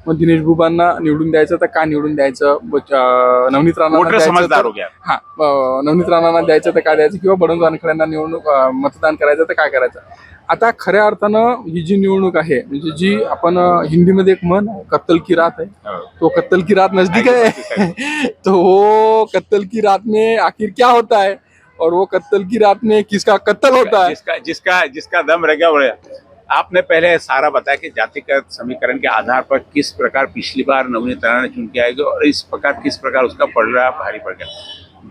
मग दिनेश बुबांना निवडून द्यायचं तर का निवडून द्यायचं, नवनीत राणांना द्यायचं तर का द्यायचं, किंवा बळवंत वानखडेंना मतदान करायचं तर काय करायचं। आता खऱ्या अर्थानं ही जी निवडणूक आहे म्हणजे जी आपण हिंदीमध्ये एक म्हण कत्तल की रात है, तो कत्तल की रात नजदीक है तो वो कत्तल की रात में आखिर क्या होता है और वो कत्ल की रात में किसका कत्ल होता है, जिसका दम रह गया बढ़िया। आपने पहले सारा बताया कि जातिगत समीकरण के आधार पर किस प्रकार पिछली बार नवनीत राणा ने चुन के आएगी और इस प्रकार किस प्रकार उसका पड़ रहा भारी पड़ गया।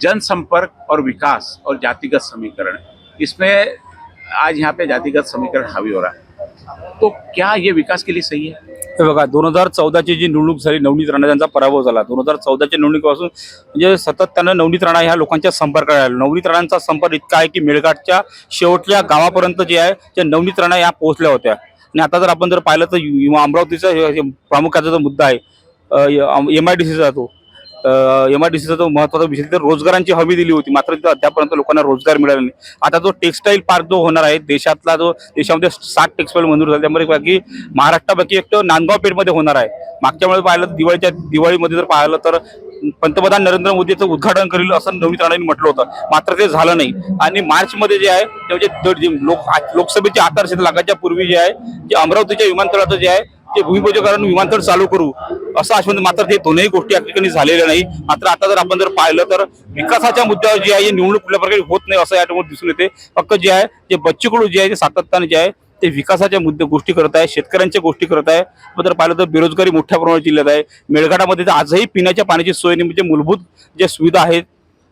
जनसंपर्क और विकास और जातिगत समीकरण, इसमें आज यहाँ पे जातिगत समीकरण हावी हो रहा है। तो क्या ये विकास के लिए सही है? हे बघा 2014ची जी निवडणूक झाली, नवनीत राणा यांचा पराभव झाला. 2014च्या निवडणुकीपासून म्हणजे सतत त्यांना नवनीत राणा ह्या लोकांच्या संपर्कात आले. नवनीत राणांचा संपर्क इतका आहे की मेळघाटच्या शेवटच्या गावापर्यंत जे आहे त्या नवनीत राणा या पोहोचल्या होत्या. आणि आता जर आपण जर पाहिलं तर अमरावतीचा प्रामुख्याचा जो मुद्दा आहे MIDCचा तो MIDCचा जो महत्वाचा विषय तर रोजगारांची हमी दिली होती, मात्र तिथं अद्यापर्यंत लोकांना रोजगार मिळाला नाही. आता जो टेक्सटाईल पार्क जो होणार आहे देशातला, जो देशामध्ये 60 टेक्सटाईल मंजूर झाले, त्यामध्ये बाकी महाराष्ट्रापैकी एक नांदगाव पेठमध्ये होणार आहे. मागच्या वेळेस पाहिलं दिवाळीमध्ये जर पाहिलं तर पंतप्रधान नरेंद्र मोदी याचं उद्घाटन करील असं नवनीत राणांनी म्हटलं होतं, मात्र ते झालं नाही. आणि मार्चमध्ये जे आहे ते म्हणजे लोकसभेची आचारसंहिता लागायच्या पूर्वी जे आहे जे अमरावतीच्या विमानतळाचं जे आहे ते भूमिपूजन करून विमानतळ चालू करू असं आश्वासन, मात्र ते दोनही गोष्टी या ठिकाणी झालेल्या नाही. मात्र आता जर आपण जर पाहिलं तर विकासाच्या मुद्द्यावर जे आहे निवडणूक कुठल्या प्रकारे होत नाही असं या ठिकाणी दिसून येते. फक्त जे आहे ते बच्चू कडू जे आहे ते सातत्याने जे आहे ते विकासाच्या मुद्दे गोष्टी करत आहे, शेतकऱ्यांच्या गोष्टी करत आहे. जर पाहिलं तर बेरोजगारी मोठ्या प्रमाणात जिल्ह्यात आहे. मेळघाटामध्ये तर आजही पिण्याच्या पाण्याची सोय नाही, म्हणजे मूलभूत ज्या सुविधा आहेत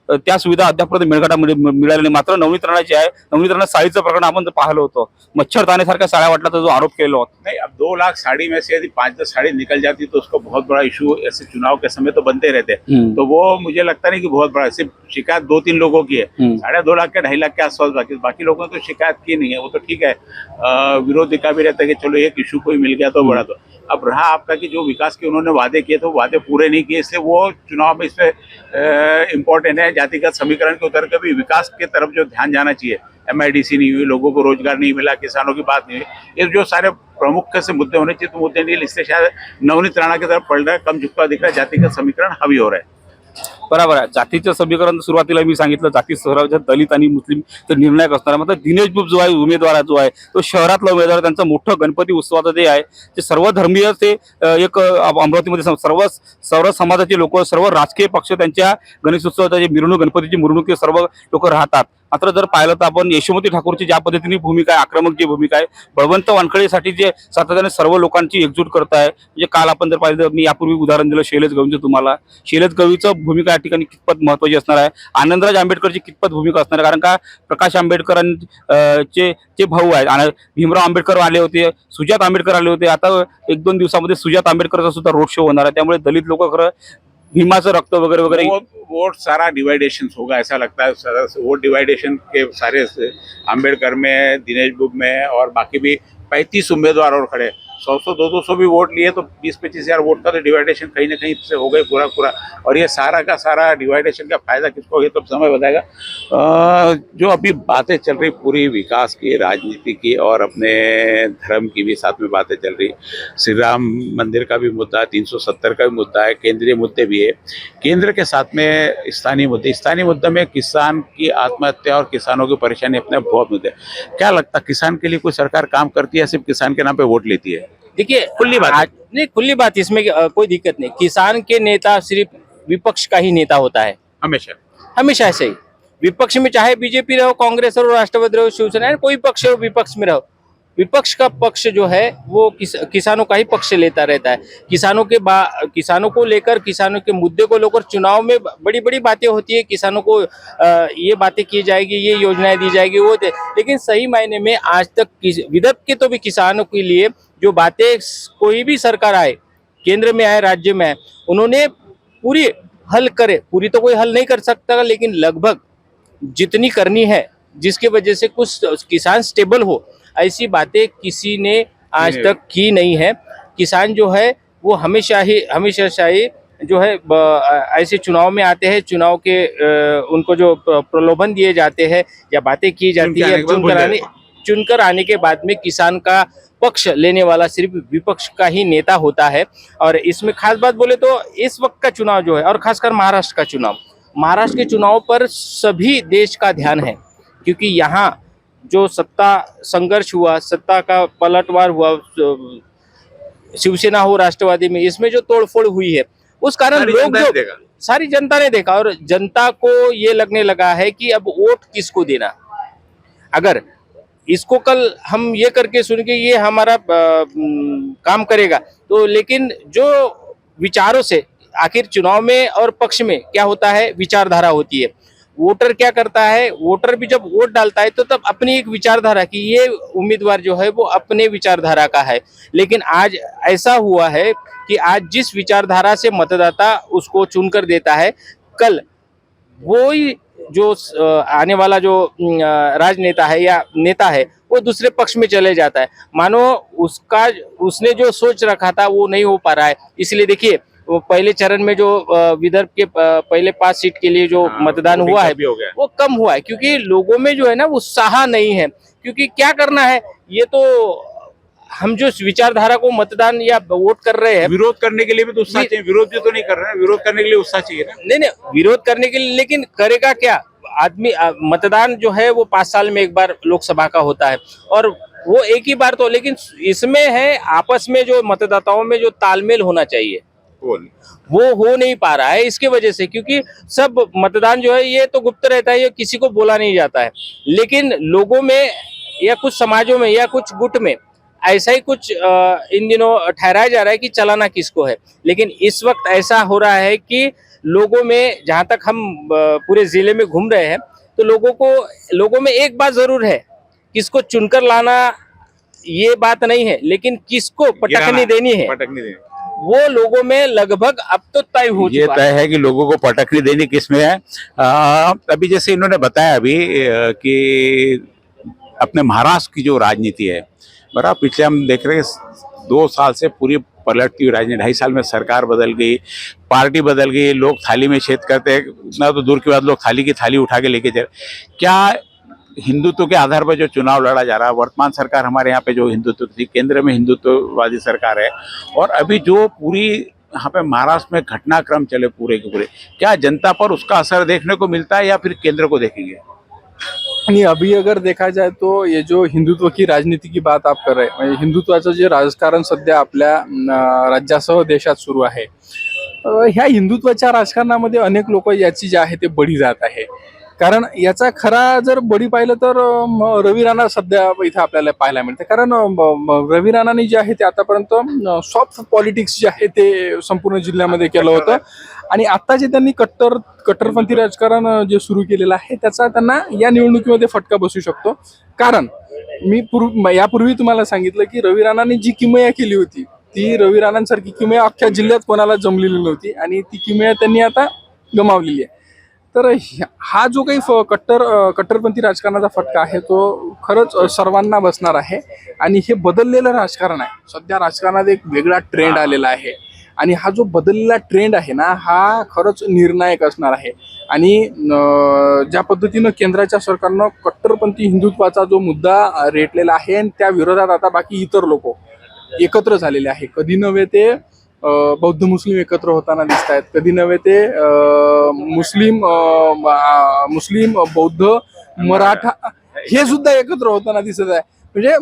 त्या सुविधा अद्यापर्यंत मेळघाटामध्ये मिळाल्या नाही. मात्र नवनीत राणा जे आहे, नवनीत राणा साडीचं प्रकरण आपण जर पाहिलं होतं, मच्छरदाण्यासारख्या साड्या वाटल्याचा जो आरोप केला होता. नहीं, अब 2 लाख साड़ी में से यदि 5-10 साड़ी निकल जाती तो उसको बहुत बड़ा इशू ऐसे चुनाव के समय तो बनते रहते हैं. तो वो मुझे लगता नहीं कि बहुत बड़ा, सिर्फ शिकायत 2-3 लोगों की है. 2.5 लाख के 2.5 लाख के आसपास बाकी लोगों ने तो शिकायत की नहीं है. वो तो ठीक है, विरोधी का भी रहता है कि चलो एक इशू कोई मिल गया तो बड़ा. तो अब रहा आपका कि जो विकास के उन्होंने वादे किए तो वादे पूरे नहीं किए, इसलिए वो चुनाव में इसमें इम्पोर्टेंट है. जातिगत समीकरण के उतर के भी विकास के तरफ जो ध्यान जाना चाहिए, MIDC नहीं हुई, लोगों को रोजगार नहीं मिला, किसानों की बात नहीं हुई, ये जो सारे प्रमुख से मुद्दे होने चाहिए तो मुद्दे नहीं, इससे शायद नवनीत राणा की तरफ पड़ रहा है, कम झुकता दिख रहा है, जातिगत समीकरण हावी हो रहा है. बरोबर आहे. जातीचं समीकरण सुरुवातीला मी सांगितलं, जाती स्तरावर दलित आणि मुस्लिम तर निर्णायक असणार आहे. मात्र दिनेश बुब जो आहे उमेदवार जो आहे तो शहरातला उमेदवार, त्यांचं मोठं गणपती उत्सवाचं जे आहे ते सर्व धर्मीय ते एक अमरावतीमध्ये सर्व समाजाचे लोक, सर्व राजकीय पक्ष त्यांच्या गणेश उत्सवाची मिरवणूक, गणपतीची मिरवणूक सर्व लोक राहतात. मात्र जर पाहिलं तर आपण यशोमती ठाकूरची ज्या पद्धतीने भूमिका आहे, आक्रमक जी भूमिका आहे, बळवंत वानखडेसाठी जे सातत्याने सर्व लोकांची एकजूट करत आहे. म्हणजे काल आपण जर पाहिलं, मी यापूर्वी उदाहरण दिलं शैलेश गवळीचं तुम्हाला, शैलेश गवळीचं भूमिका या ठिकाणी कितपत महत्त्वाची असणार आहे, आनंदराज आंबेडकरची कितपत भूमिका असणार आहे. कारण का प्रकाश आंबेडकरांचे जे भाऊ आहेत आणि भीमराव आंबेडकर आले होते, सुजात आंबेडकर आले होते, आता 1-2 दिवसामध्ये सुजात आंबेडकरचा सुद्धा रोड शो होणार आहे. त्यामुळे दलित लोक खरं भीमाचं रक्त वगैरह वगैरह वोट सारा डिवाइडेशन होगा ऐसा लगता है. सारा वोट डिवाइडेशन के सारे अम्बेडकर में, दिनेश बुब में और बाकी भी 35 उम्मीदवार और खड़े, 100-200 भी वोट लिए तो 20-25 हज़ार वोट का तो डिवाइडेशन कहीं ना कहीं से हो गए पूरा. और ये सारा का सारा डिवाइडेशन का फायदा किसको, ये तो समय बताएगा. जो अभी बातें चल रही पूरी विकास की, राजनीति की और अपने धर्म की भी साथ में बातें चल रही. श्री राम मंदिर का भी मुद्दा, 370 का भी मुद्दा है, केंद्रीय मुद्दे भी है. केंद्र के साथ में स्थानीय मुद्दे में किसान की आत्महत्या और किसानों की परेशानी अपने बहुत मुद्दे. क्या लगता है किसान के लिए कोई सरकार काम करती है, सिर्फ किसान के नाम पे वोट लेती है? देखिए, खुली बात नहीं, खुली बात, इसमें कोई दिक्कत नहीं. किसान के नेता सिर्फ विपक्ष का ही नेता होता है, हमेशा ऐसे ही. विपक्ष में चाहे बीजेपी रहो, कांग्रेस रहो, राष्ट्रवादी रहो, शिवसेना, कोई पक्ष हो, विपक्ष में रहो, विपक्ष का पक्ष जो है वो किसानों का ही पक्ष लेता रहता है. किसानों को लेकर, किसानों के मुद्दे को लेकर चुनाव में बड़ी बड़ी बातें होती है. किसानों को ये बातें की जाएगी, ये योजनाएं दी जाएगी, वो लेकिन सही मायने में आज तक विदर्भ के तो भी किसानों के लिए जो बातें कोई भी सरकार आए, केंद्र में आए, राज्य में आए, उन्होंने पूरी हल करे. पूरी तो कोई हल नहीं कर सकता, लेकिन लगभग जितनी करनी है, जिसकी वजह से कुछ किसान स्टेबल हो, ऐसी बातें किसी ने आज तक की नहीं है. किसान जो है वो हमेशा ही जो है ऐसे चुनाव में आते हैं, चुनाव के उनको जो प्रलोभन दिए जाते हैं या बातें की जाती है, चुनकर आने के बाद में किसान का पक्ष लेने वाला सिर्फ विपक्ष का ही नेता होता है. और इसमें खास बात बोले तो इस वक्त का चुनाव जो है, और खासकर महाराष्ट्र के चुनाव पर सभी देश का ध्यान है, क्योंकि यहाँ जो सत्ता संघर्ष हुआ, सत्ता का पलटवार हुआ, शिवसेना हो, राष्ट्रवादी में, इसमें जो तोड़फोड़ हुई है, उस कारण लोग सारी जनता ने देखा, और जनता को ये लगने लगा है कि अब वोट किसको देना. अगर इसको कल हम ये करके सुन के ये हमारा काम करेगा तो, लेकिन जो विचारों से, आखिर चुनाव में और पक्ष में क्या होता है, विचारधारा होती है. वोटर क्या करता है, वोटर भी जब वोट डालता है तो तब अपनी एक विचारधारा की ये उम्मीदवार जो है वो अपने विचारधारा का है। लेकिन आज ऐसा हुआ है कि आज जिस विचारधारा से मतदाता उसको चुनकर देता है, कल वो ही जो आने वाला जो राजनेता है या नेता है वो दूसरे पक्ष में चले जाता है। मानो उसका उसने जो सोच रखा था वो नहीं हो पा रहा है। इसलिए देखिए वो पहले चरण में जो विदर्भ के पहले 5 सीट के लिए जो मतदान हुआ है भी हो गया। वो कम हुआ है, क्योंकि लोगों में जो है ना उत्साह नहीं है। क्योंकि क्या करना है, ये तो हम जो विचारधारा को मतदान या वोट कर रहे हैं, विरोध करने के लिए भी तो उत्साह चाहिए, विरोध भी तो नहीं कर रहे हैं, विरोध करने के लिए उत्साह चाहिए ना। नहीं नहीं विरोध करने के लिए, लेकिन करेगा क्या आदमी? मतदान जो है वो 5 साल में एक बार लोकसभा का होता है और वो एक ही बार तो, लेकिन इसमें है आपस में जो मतदाताओं में जो तालमेल होना चाहिए वो हो नहीं पा रहा है। इसके वजह से, क्योंकि सब मतदान जो है ये तो गुप्त रहता है, ये किसी को बोला नहीं जाता है। लेकिन लोगों में या कुछ समाजों में या कुछ गुट में ऐसा ही कुछ इन दिनों ठहराया जा रहा है कि चलाना किसको है। लेकिन इस वक्त ऐसा हो रहा है कि लोगों में, जहां तक हम पूरे जिले में घूम रहे हैं, तो लोगों में एक बात जरूर है, किसको चुनकर लाना ये बात नहीं है, लेकिन किसको पटकनी देनी है पटकनी देनी वो लोगों में लगभग अब तो तय हो ये चुका तय है कि लोगों को पटकनी देनी किस में है। अभी जैसे इन्होंने बताया अभी कि अपने महाराष्ट्र की जो राजनीति है, बड़ा पिछले हम देख रहे हैं 2 साल से पूरी पलटती हुई राजनीति, 2.5 साल में सरकार बदल गई, पार्टी बदल गई, लोग थाली में छेद करते हैं, उतना तो दूर की बात, लोग थाली की थाली उठा के लेके जा रहे। क्या हिंदुत्व के आधार पर जो चुनाव लड़ा जा रहा है, वर्तमान सरकार हमारे यहाँ पे जो हिंदुत्व थी, केंद्र में हिंदुत्ववादी सरकार है, और अभी जो पूरी यहाँ पे महाराष्ट्र में घटनाक्रम चले पूरे के पूरे, क्या जनता पर उसका असर देखने को मिलता है या फिर केंद्र को देखेंगे? आणि अभी अगर देखा जाए तो ये जो हिंदुत्व की राजनीति की बात आप कर रहे हैं, म्हणजे हिंदुत्वाचं जे राजकारण सध्या आपल्या राज्यासह देशात सुरू आहे, ह्या हिंदुत्वाच्या राजकारणामध्ये अनेक लोक याची जे आहे ते बळी जात आहे. कारण याचा खरा जर बळी पाहिलं तर रवी राणा सध्या इथे आपल्याला पाहायला मिळते. कारण रवी राणाने जे आहे ते आतापर्यंत सॉफ्ट पॉलिटिक्स जे आहे ते संपूर्ण जिल्ह्यामध्ये केलं होतं आणि आता जे त्यांनी कट्टरपंथी राजकारण जे सुरू केलेलं आहे त्याचा त्यांना या निवडणुकीमध्ये फटका बसू शकतो. कारण मी यापूर्वी तुम्हाला सांगितलं की रवी राणाने जी किमया केली होती ती रवी राणांसारखी किमया अख्ख्या जिल्ह्यात कोणाला जमलेली नव्हती आणि ती किमया त्यांनी आता गमावलेली आहे. तर हा जो काही कट्टरपंथी राजकारणाचा फटका आहे तो खरंच सर्वांना बसणार आहे आणि हे बदललेलं राजकारण आहे. सध्या राजकारणात एक वेगळा ट्रेंड आलेला आहे आणि हा जो बदललेला ट्रेंड आहे ना हा खरंच निर्णायक असणार आहे. आणि ज्या पद्धतीनं केंद्राच्या सरकारनं कट्टरपंथी हिंदुत्वाचा जो मुद्दा रेटलेला आहे आणि त्या विरोधात आता बाकी इतर लोक एकत्र झालेले आहे. कधी नव्हे ते बौद्ध मुस्लिम एकत्र होताना दिसत आहेत, कधी नव्हे ते मुस्लिम बौद्ध मराठा हे सुद्धा एकत्र होताना दिसत आहे. म्हणजे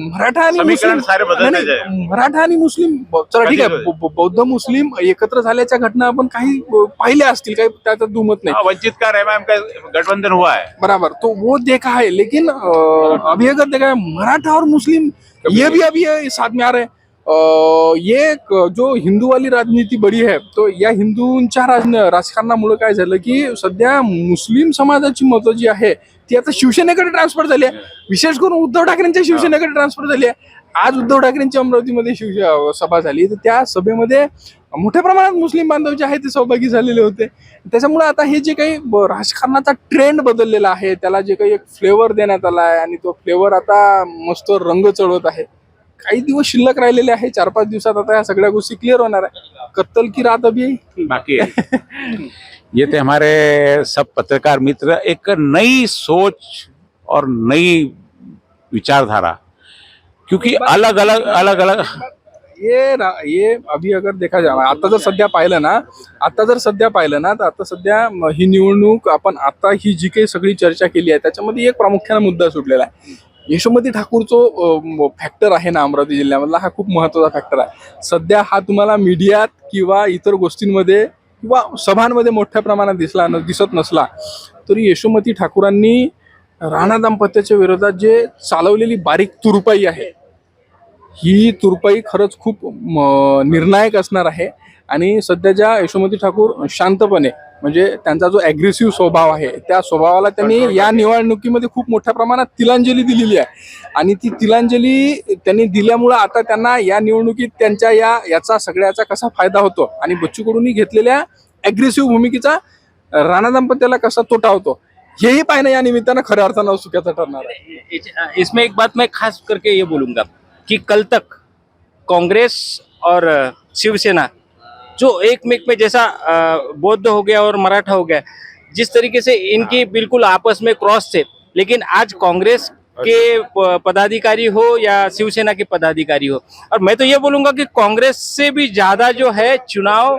मराठा आणि मुस्लिम, मराठा आणि मुस्लिम, चला ठीक आहे, बौद्ध मुस्लिम एकत्र झाल्याच्या घटना आपण काही पाहिल्या असतील, काही त्यात दुमत नाही. वंचित का रहमान का गठबंधन हुआ है बराबर, तो वो देखा है. लेकिन अभी अगर देखा है मराठा और मुस्लिम ये भी अभी साथ में आ रहे हैं. ये जो हिंदू वाली राजनीति बड़ी है, तो या हिंदूंच्या राजकारणामुळे काय झालं की सध्या मुस्लिम समाजाची मतं जी आहे ती आता शिवसेनेकडे ट्रान्सफर झाली आहे. विशेष करून उद्धव ठाकरेंच्या शिवसेनेकडे ट्रान्सफर झाली आहे. आज उद्धव ठाकरेंची अमरावतीमध्ये सभा झाली, तर त्या सभेमध्ये मोठ्या प्रमाणात मुस्लिम बांधव जे आहेत ते सहभागी झालेले होते. त्याच्यामुळे आता हे जे काही राजकारणाचा ट्रेंड बदललेला आहे त्याला जे काही एक फ्लेवर देण्यात आला आहे आणि तो फ्लेवर आता मस्त रंग चढवत आहे. काही दिवस शिल्लक राहिलेले आहे, 4-5 दिवसात आता या सगळ्या गोष्टी क्लिअर होणार आहे. कत्तल की रात अभी बाकी है. ये थे हमारे सब पत्रकार मित्र. एक नई सोच और नई विचारधारा, क्योंकि अलग अलग ये अभी अगर देखा जाए, आता जर सध्या पाहिलं ना तर आता सध्या ही निवडणूक आपण आता ही जी काही सगळी चर्चा केली आहे त्याच्यामध्ये एक प्रामुख्याने मुद्दा सुटलेला आहे. यशोमती ठाकूरचा फॅक्टर आहे ना अमरावती जिल्ह्यामधला, हा खूप महत्त्वाचा फॅक्टर आहे. सध्या हा तुम्हाला मीडियात किंवा इतर गोष्टींमध्ये किंवा सभांमध्ये मोठ्या प्रमाणात दिसत नसला तरी यशोमती ठाकूरांनी राणा दाम्पत्याच्या विरोधात जे चालवलेली बारीक तुरपाई आहे ही तुरपाई खरंच खूप निर्णायक असणार आहे. आणि सध्याच्या यशोमती ठाकूर शांतपणे म्हणजे त्यांचा जो ॲग्रेसिव्ह स्वभाव आहे त्या स्वभावाला त्यांनी या निवडणुकीमध्ये खूप मोठ्या प्रमाणात तिलांजली दिलेली आहे आणि ती तिलांजली त्यांनी दिल्यामुळं आता त्यांना या निवडणुकीत त्यांच्या याचा सगळ्याचा कसा फायदा होतो आणि बच्चू कडूंनी घेतलेल्या ॲग्रेसिव्ह भूमिकेचा राणा दाम्पत्याला कसा तोटा होतो हेही पाहणं या निमित्तानं खऱ्या अर्थानं सुख्याचं ठरणार आहे. इसमें एक बात मैं खास करके ये बोलूंगा कि कल तक कांग्रेस और शिवसेना जो एक में जैसा बौद्ध हो गया और मराठा हो गया, जिस तरीके से इनकी बिल्कुल आपस में क्रॉस थे, लेकिन आज कांग्रेस के पदाधिकारी हो या शिवसेना के पदाधिकारी हो, और मैं तो ये बोलूंगा कि कांग्रेस से भी ज्यादा जो है चुनाव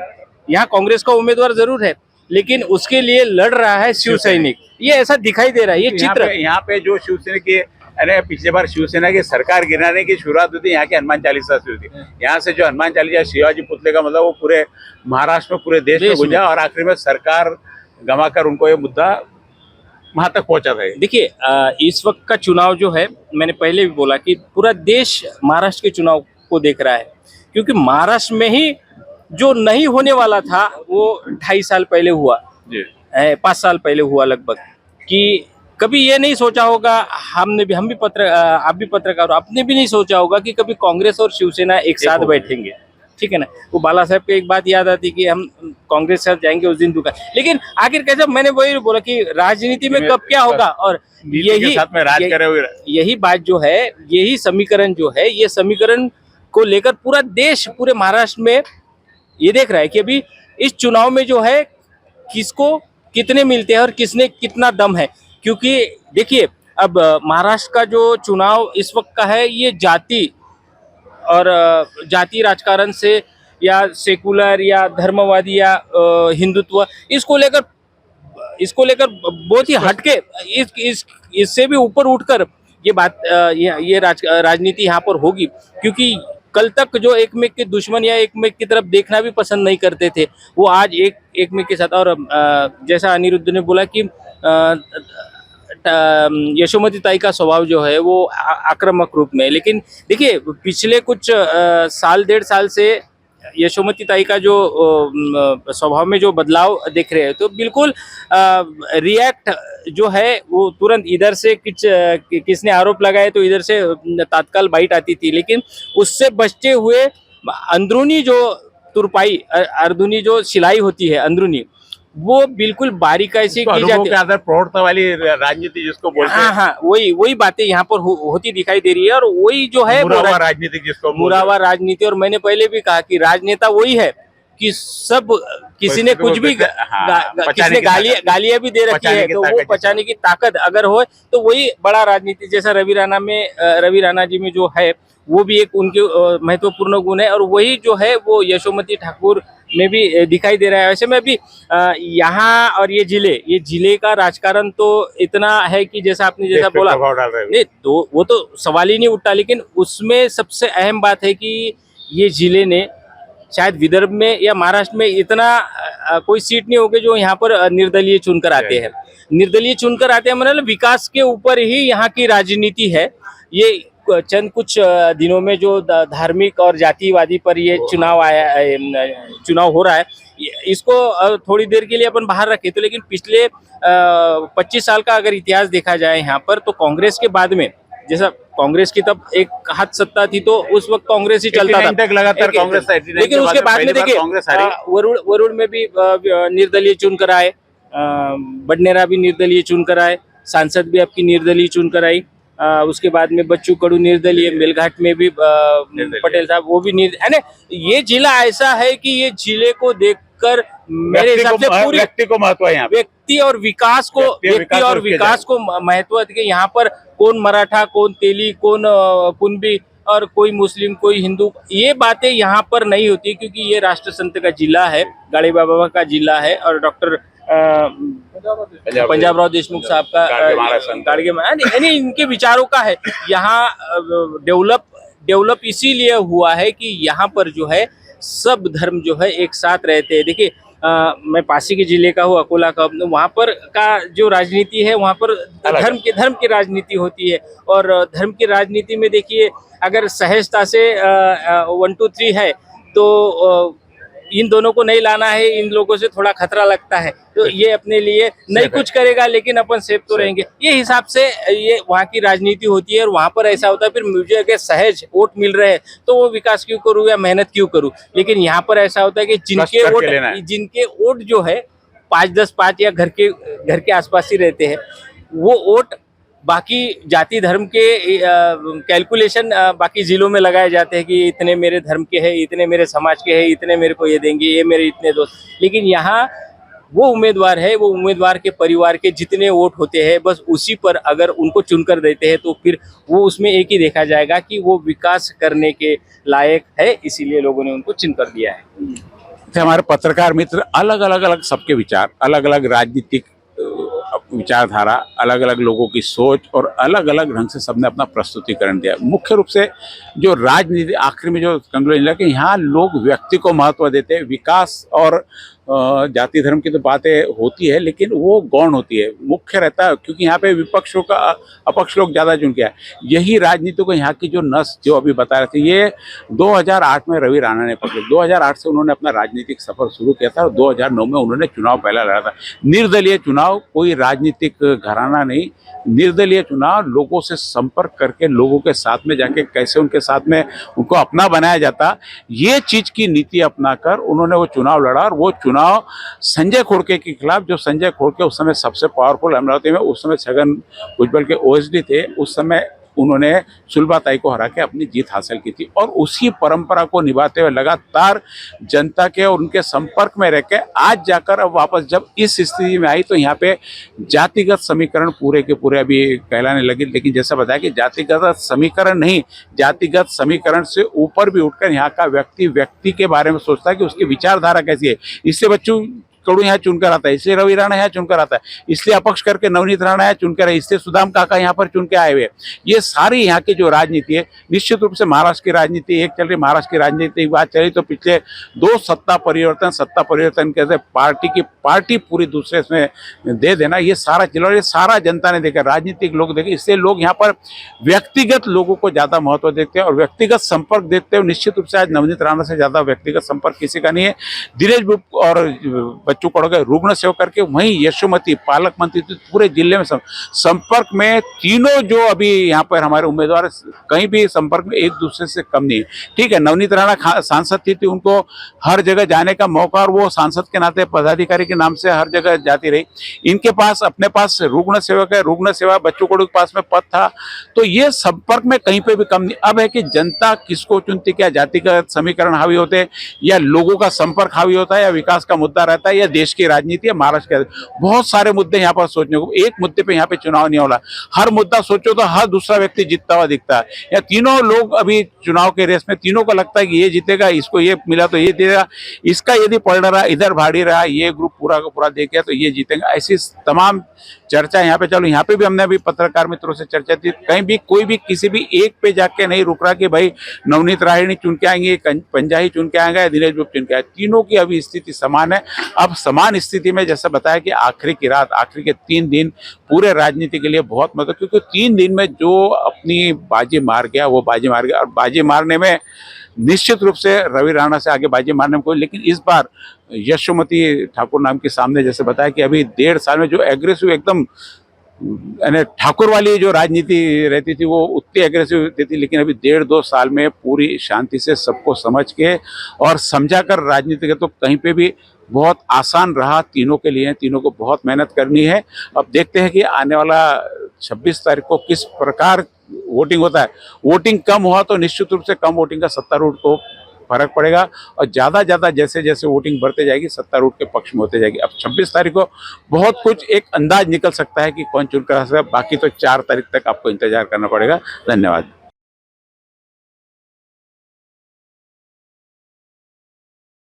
यहाँ कांग्रेस का उम्मीदवार जरूर है, लेकिन उसके लिए लड़ रहा है शिव सैनिक। ये ऐसा दिखाई दे रहा है, ये चित्र। यहाँ पे जो शिवसेना की, अरे पिछले बार शिवसेना की सरकार गिराने की शुरुआत हुई थी यहाँ के हनुमान चालीसा से हुई थी। यहाँ से जो हनुमान चालीसा शिवाजी पुतले का मतलब वो पूरे महाराष्ट्र में, पूरे देश में गुंजा और आखिर में सरकार गंवाकर उनको ये मुद्दा वहां तक पहुंचा था। देखिए, इस वक्त का चुनाव जो है, मैंने पहले भी बोला कि पूरा देश महाराष्ट्र के चुनाव को देख रहा है, क्योंकि महाराष्ट्र में ही जो नहीं होने वाला था वो 2.5 साल पहले हुआ, 5 साल पहले हुआ लगभग, कि कभी ये नहीं सोचा होगा, हम भी आप भी पत्रकार हो, आपने भी नहीं सोचा होगा कि कभी कांग्रेस और शिवसेना एक साथ बैठेंगे, ठीक है ना। वो बाला साहब की एक बात याद आती कि हम कांग्रेस के साथ जाएंगे उस दिन दुकान, लेकिन आखिर कैसे, मैंने वही बोला कि राजनीति में कब क्या होगा, और यही बात जो है, यही समीकरण जो है, ये समीकरण को लेकर पूरा देश, पूरे महाराष्ट्र में ये देख रहा है कि अभी इस चुनाव में जो है किसको कितने मिलते हैं और किसने कितना दम है। क्योंकि देखिए, अब महाराष्ट्र का जो चुनाव इस वक्त का है, ये जाति और जाति राजकारण से या सेकुलर या धर्मवादी या हिंदुत्व, इसको लेकर बहुत ही हटके, इससे भी ऊपर उठकर ये बात, ये राजनीति यहाँ पर होगी। क्योंकि कल तक जो एक में के दुश्मन या एक में की तरफ देखना भी पसंद नहीं करते थे, वो आज एक में के साथ, और जैसा अनिरुद्ध ने बोला कि यशोमती ताई का स्वभाव जो है वो आक्रामक रूप में है, लेकिन देखिए पिछले कुछ साल 1.5 साल से यशोमती ताई का जो स्वभाव में जो बदलाव देख रहे हैं, तो बिल्कुल रिएक्ट जो है वो तुरंत, इधर से किसने आरोप लगाए तो इधर से तत्काल बाइट आती थी, लेकिन उससे बचते हुए अंदरूनी जो तुरपाई, अंदरूनी जो सिलाई होती है अंदरूनी, वो बिल्कुल बारीकाई से की जाती है, प्रौढ़ता वाली राजनीति जिसको बोलते हैं। हाँ, वही बातें यहाँ पर होती दिखाई दे रही है, और वही जो है मुरावा राजनीति जिसको, मुरावा राजनीति। और मैंने पहले भी कहा कि राजनेता वही है कि सब, किसी ने कुछ भी किसी ने गालियां भी दे रखी है, तो वो पचाने की ताकत अगर हो तो वही बड़ा राजनीति। जैसा रवि राणा जी में जो है, वो भी एक उनके महत्वपूर्ण गुण है, और वही जो है वो यशोमती ठाकुर में भी दिखाई दे रहा है। वैसे में भी यहाँ और ये जिले का राजकारण तो इतना है कि जैसा आपने जैसा बोला, नहीं तो वो तो सवाल ही नहीं उठता, लेकिन उसमें सबसे अहम बात है कि ये जिले ने शायद विदर्भ में या महाराष्ट्र में इतना कोई सीट नहीं होगी जो यहाँ पर निर्दलीय चुनकर आते हैं। निर्दलीय चुनकर आते हैं मतलब विकास के ऊपर ही यहाँ की राजनीति है। ये चंद कुछ दिनों में जो धार्मिक और जातिवादी पर ये चुनाव हो रहा है, इसको थोड़ी देर के लिए अपन बाहर रखें तो, लेकिन पिछले 25 साल का अगर इतिहास देखा जाए यहाँ पर, तो कांग्रेस के बाद में, जैसा कांग्रेस की तब एक हाथ सत्ता थी तो उस वक्त कांग्रेस ही चलता था लगातार कांग्रेस, लेकिन उसके बाद में देखिए वरुण में भी निर्दलीय चुनकर आए, बडनेरा भी निर्दलीय चुनकर आए, सांसद भी आपकी निर्दलीय चुनकर आई, उसके बाद में बच्चू कडू निर्दलीय, मेलघाट में भी पटेल साहब वो भी है ना। ये जिला ऐसा है कि ये जिले को देखकर मेरे हिसाब से पूरी व्यक्ति को महत्व है, व्यक्ति और विकास को महत्व है कि यहाँ पर कौन मराठा, कौन तेली, कौन कुनबी और कोई मुस्लिम, कोई हिंदू, ये बातें यहाँ पर नहीं होती, क्योंकि ये राष्ट्र संत का जिला है, गाड़ी बाबा का जिला है, और डॉक्टर पंजाबराव देशमुख साहब का गाड़गे, यानी इनके विचारों का है। यहाँ डेवलप इसीलिए हुआ है कि यहाँ पर जो है सब धर्म जो है एक साथ रहते हैं। देखिए मैं पासी के जिले का हूँ, अकोला का, वहाँ पर का जो राजनीति है, वहाँ पर धर्म की राजनीति होती है, और धर्म की राजनीति में देखिए अगर सहजता से 1 2 3 है तो इन दोनों को नहीं लाना है, इन लोगों से थोड़ा खतरा लगता है, तो ये अपने लिए नहीं कुछ करेगा लेकिन अपन सेफ तो रहेंगे, ये हिसाब से ये वहाँ की राजनीति होती है। और वहाँ पर ऐसा होता है फिर मुझे अगर सहज वोट मिल रहे हैं तो वो विकास क्यों करूँ या मेहनत क्यों करूँ। लेकिन यहाँ पर ऐसा होता है कि जिनके वोट जो है 5-10 या घर के आसपास ही रहते हैं, वो वोट बाकी जाति धर्म के कैलकुलेशन बाकी जिलों में लगाए जाते हैं कि इतने मेरे धर्म के हैं, इतने मेरे समाज के हैं, इतने मेरे को ये देंगे, ये मेरे इतने दोस्त। लेकिन यहाँ वो उम्मीदवार है, वो उम्मीदवार के परिवार के जितने वोट होते हैं बस उसी पर अगर उनको चुनकर देते हैं तो फिर वो उसमें एक ही देखा जाएगा कि वो विकास करने के लायक है, इसीलिए लोगों ने उनको चुनकर दिया है। हमारे पत्रकार मित्र अलग अलग सबके विचार, अलग अलग राजनीतिक विचारधारा, अलग अलग लोगों की सोच और अलग अलग ढंग से सबने अपना प्रस्तुतिकरण दिया। मुख्य रूप से जो राजनीति आखिर में जो कंक्लूजन लगा कि यहाँ लोग व्यक्ति को महत्व देते हैं, विकास और जाति धर्म की तो बातें होती है लेकिन वो गौण होती है, मुख्य रहता है क्योंकि यहाँ पे विपक्षों का अपक्ष लोग ज़्यादा चुन के आए। यही राजनीति को यहाँ की जो नस जो अभी बता रहे थे, ये 2008 में रवि राणा ने पकड़ी। 2008 से उन्होंने अपना राजनीतिक सफर शुरू किया था और 2009 में उन्होंने चुनाव पहला लड़ा था। निर्दलीय चुनाव, कोई राजनीतिक घराना नहीं, निर्दलीय चुनाव, लोगों से संपर्क करके लोगों के साथ में जाके कैसे उनके साथ में उनको अपना बनाया जाता, ये चीज की नीति अपनाकर उन्होंने वो चुनाव लड़ा। और वो चुनाव संजय खोड़के के खिलाफ, जो संजय खोड़के उस समय सबसे पावरफुल अमरावती में, उस समय छगन भुजबल के ओएसडी थे, उस समय उन्होंने सुलभाताई को हरा के अपनी जीत हासिल की थी। और उसी परंपरा को निभाते हुए लगातार जनता के और उनके संपर्क में रह के आज जाकर अब वापस जब इस स्थिति में आई तो यहाँ पे जातिगत समीकरण पूरे के पूरे अभी कहलाने लगे। लेकिन जैसा बताया कि जातिगत समीकरण नहीं, जातिगत समीकरण से ऊपर भी उठकर यहाँ का व्यक्ति के बारे में सोचता है कि उसकी विचारधारा कैसी है। इससे बच्चों कड़ू यहाँ चुनकर आता है, इसलिए रवि राणा यहाँ चुनकर आता है, इसलिए अपक्ष करके नवनीत राणा यहाँ चुनकर है, इसलिए सुदाम काका यहाँ पर चुन के आए हुए। ये सारी यहाँ की जो राजनीति है, निश्चित रूप से महाराष्ट्र की राजनीति एक चल रही, महाराष्ट्र की राजनीति की बात चली तो पिछले 2 सत्ता परिवर्तन कैसे पार्टी पूरी दूसरे में दे देना, ये सारा चलो, ये सारा जनता ने देखा, राजनीतिक लोग देखे। इसलिए लोग यहाँ पर व्यक्तिगत लोगों को ज्यादा महत्व देते हैं और व्यक्तिगत संपर्क देते हैं। निश्चित रूप से आज नवनीत राणा से ज्यादा व्यक्तिगत संपर्क किसी का नहीं है। दिनेश गुप्ता और बच्चों को रुग्ण सेवा करके, वहीं यशोमती पालक मंत्री पूरे जिले में संपर्क में तीनों जो अभी यहाँ पर हमारे उम्मीदवार कहीं भी संपर्क में एक दूसरे से कम नहीं है। ठीक है, नवनीत राणा सांसद थी, उनको हर जगह जाने का मौका और वो सांसद के नाते पदाधिकारी के नाम से हर जगह जाती रही। इनके पास अपने पास रुग्ण सेवक है, रुग्ण सेवा बच्चों को पास में पद था, तो ये संपर्क में कहीं पे भी कम नहीं। अब है कि जनता किसको चुनती, क्या जातिगत समीकरण हावी होते हैं या लोगों का संपर्क हावी होता है या विकास का मुद्दा रहता है या देश की राजनीति है, महाराष्ट्र के बहुत सारे मुद्दे यहाँ पर सोचने को। एक मुद्दे पे यहाँ पे चुनाव नहीं होना, हर मुद्दा सोचो तो हर दूसरा व्यक्ति जीतता हुआ दिखता है। या तीनों लोग अभी चुनाव के रेस में, तीनों को लगता है कि ये जीतेगा, इसको ये मिला तो ये जीतेगा, इसका यदि पड़ रहा इधर भाड़ी रहा, ये ग्रुप पूरा का पूरा देखेगा तो ये जीतेगा। ऐसी तमाम चर्चा यहाँ पे चलो। यहाँ पे भी हमने अभी पत्रकार मित्रों से चर्चा थी, कहीं भी कोई भी किसी भी एक पे जाके नहीं रुक रहा कि भाई नवनीत राहिणी चुन के आएंगे, पंजाही चुन के आएंगे, दिनेश गुप्ता चुन के आए। तीनों की अभी स्थिति समान है। अब समान स्थिति में जैसा बताया कि आखिरी की रात, आखिरी के 3 दिन पूरे राजनीति के लिए बहुत मतलब, क्योंकि 3 दिन में जो अपनी बाजी मार गया वो बाजी मार गया। और बाजी मारने में निश्चित रूप से रवि राणा से आगे बाजी मारने में कोई, लेकिन इस बार यशोमती ठाकुर नाम के सामने जैसे बताया कि अभी 1.5 साल में जो एग्रेसिव एकदम यानी ठाकुर वाली जो राजनीति रहती थी वो उतनी एग्रेसिव रहती थी, लेकिन अभी 1.5-2 साल में पूरी शांति से सबको समझ के और समझा कर राजनीति के, तो कहीं पे भी बहुत आसान रहा तीनों के लिए। तीनों को बहुत मेहनत करनी है। अब देखते हैं कि आने वाला 26 तारीख को किस प्रकार वोटिंग होता है। वोटिंग कम हुआ तो निश्चित रूप से कम वोटिंग का सत्तारूढ़ को फर्क पड़ेगा और ज़्यादा जैसे जैसे वोटिंग बढ़ते जाएगी सत्तारूढ़ के पक्ष में होते जाएगी। अब 26 तारीख को बहुत कुछ एक अंदाज निकल सकता है कि कौन चुनकर आ सकता है। बाकी तो 4 तारीख तक आपको इंतजार करना पड़ेगा। धन्यवाद।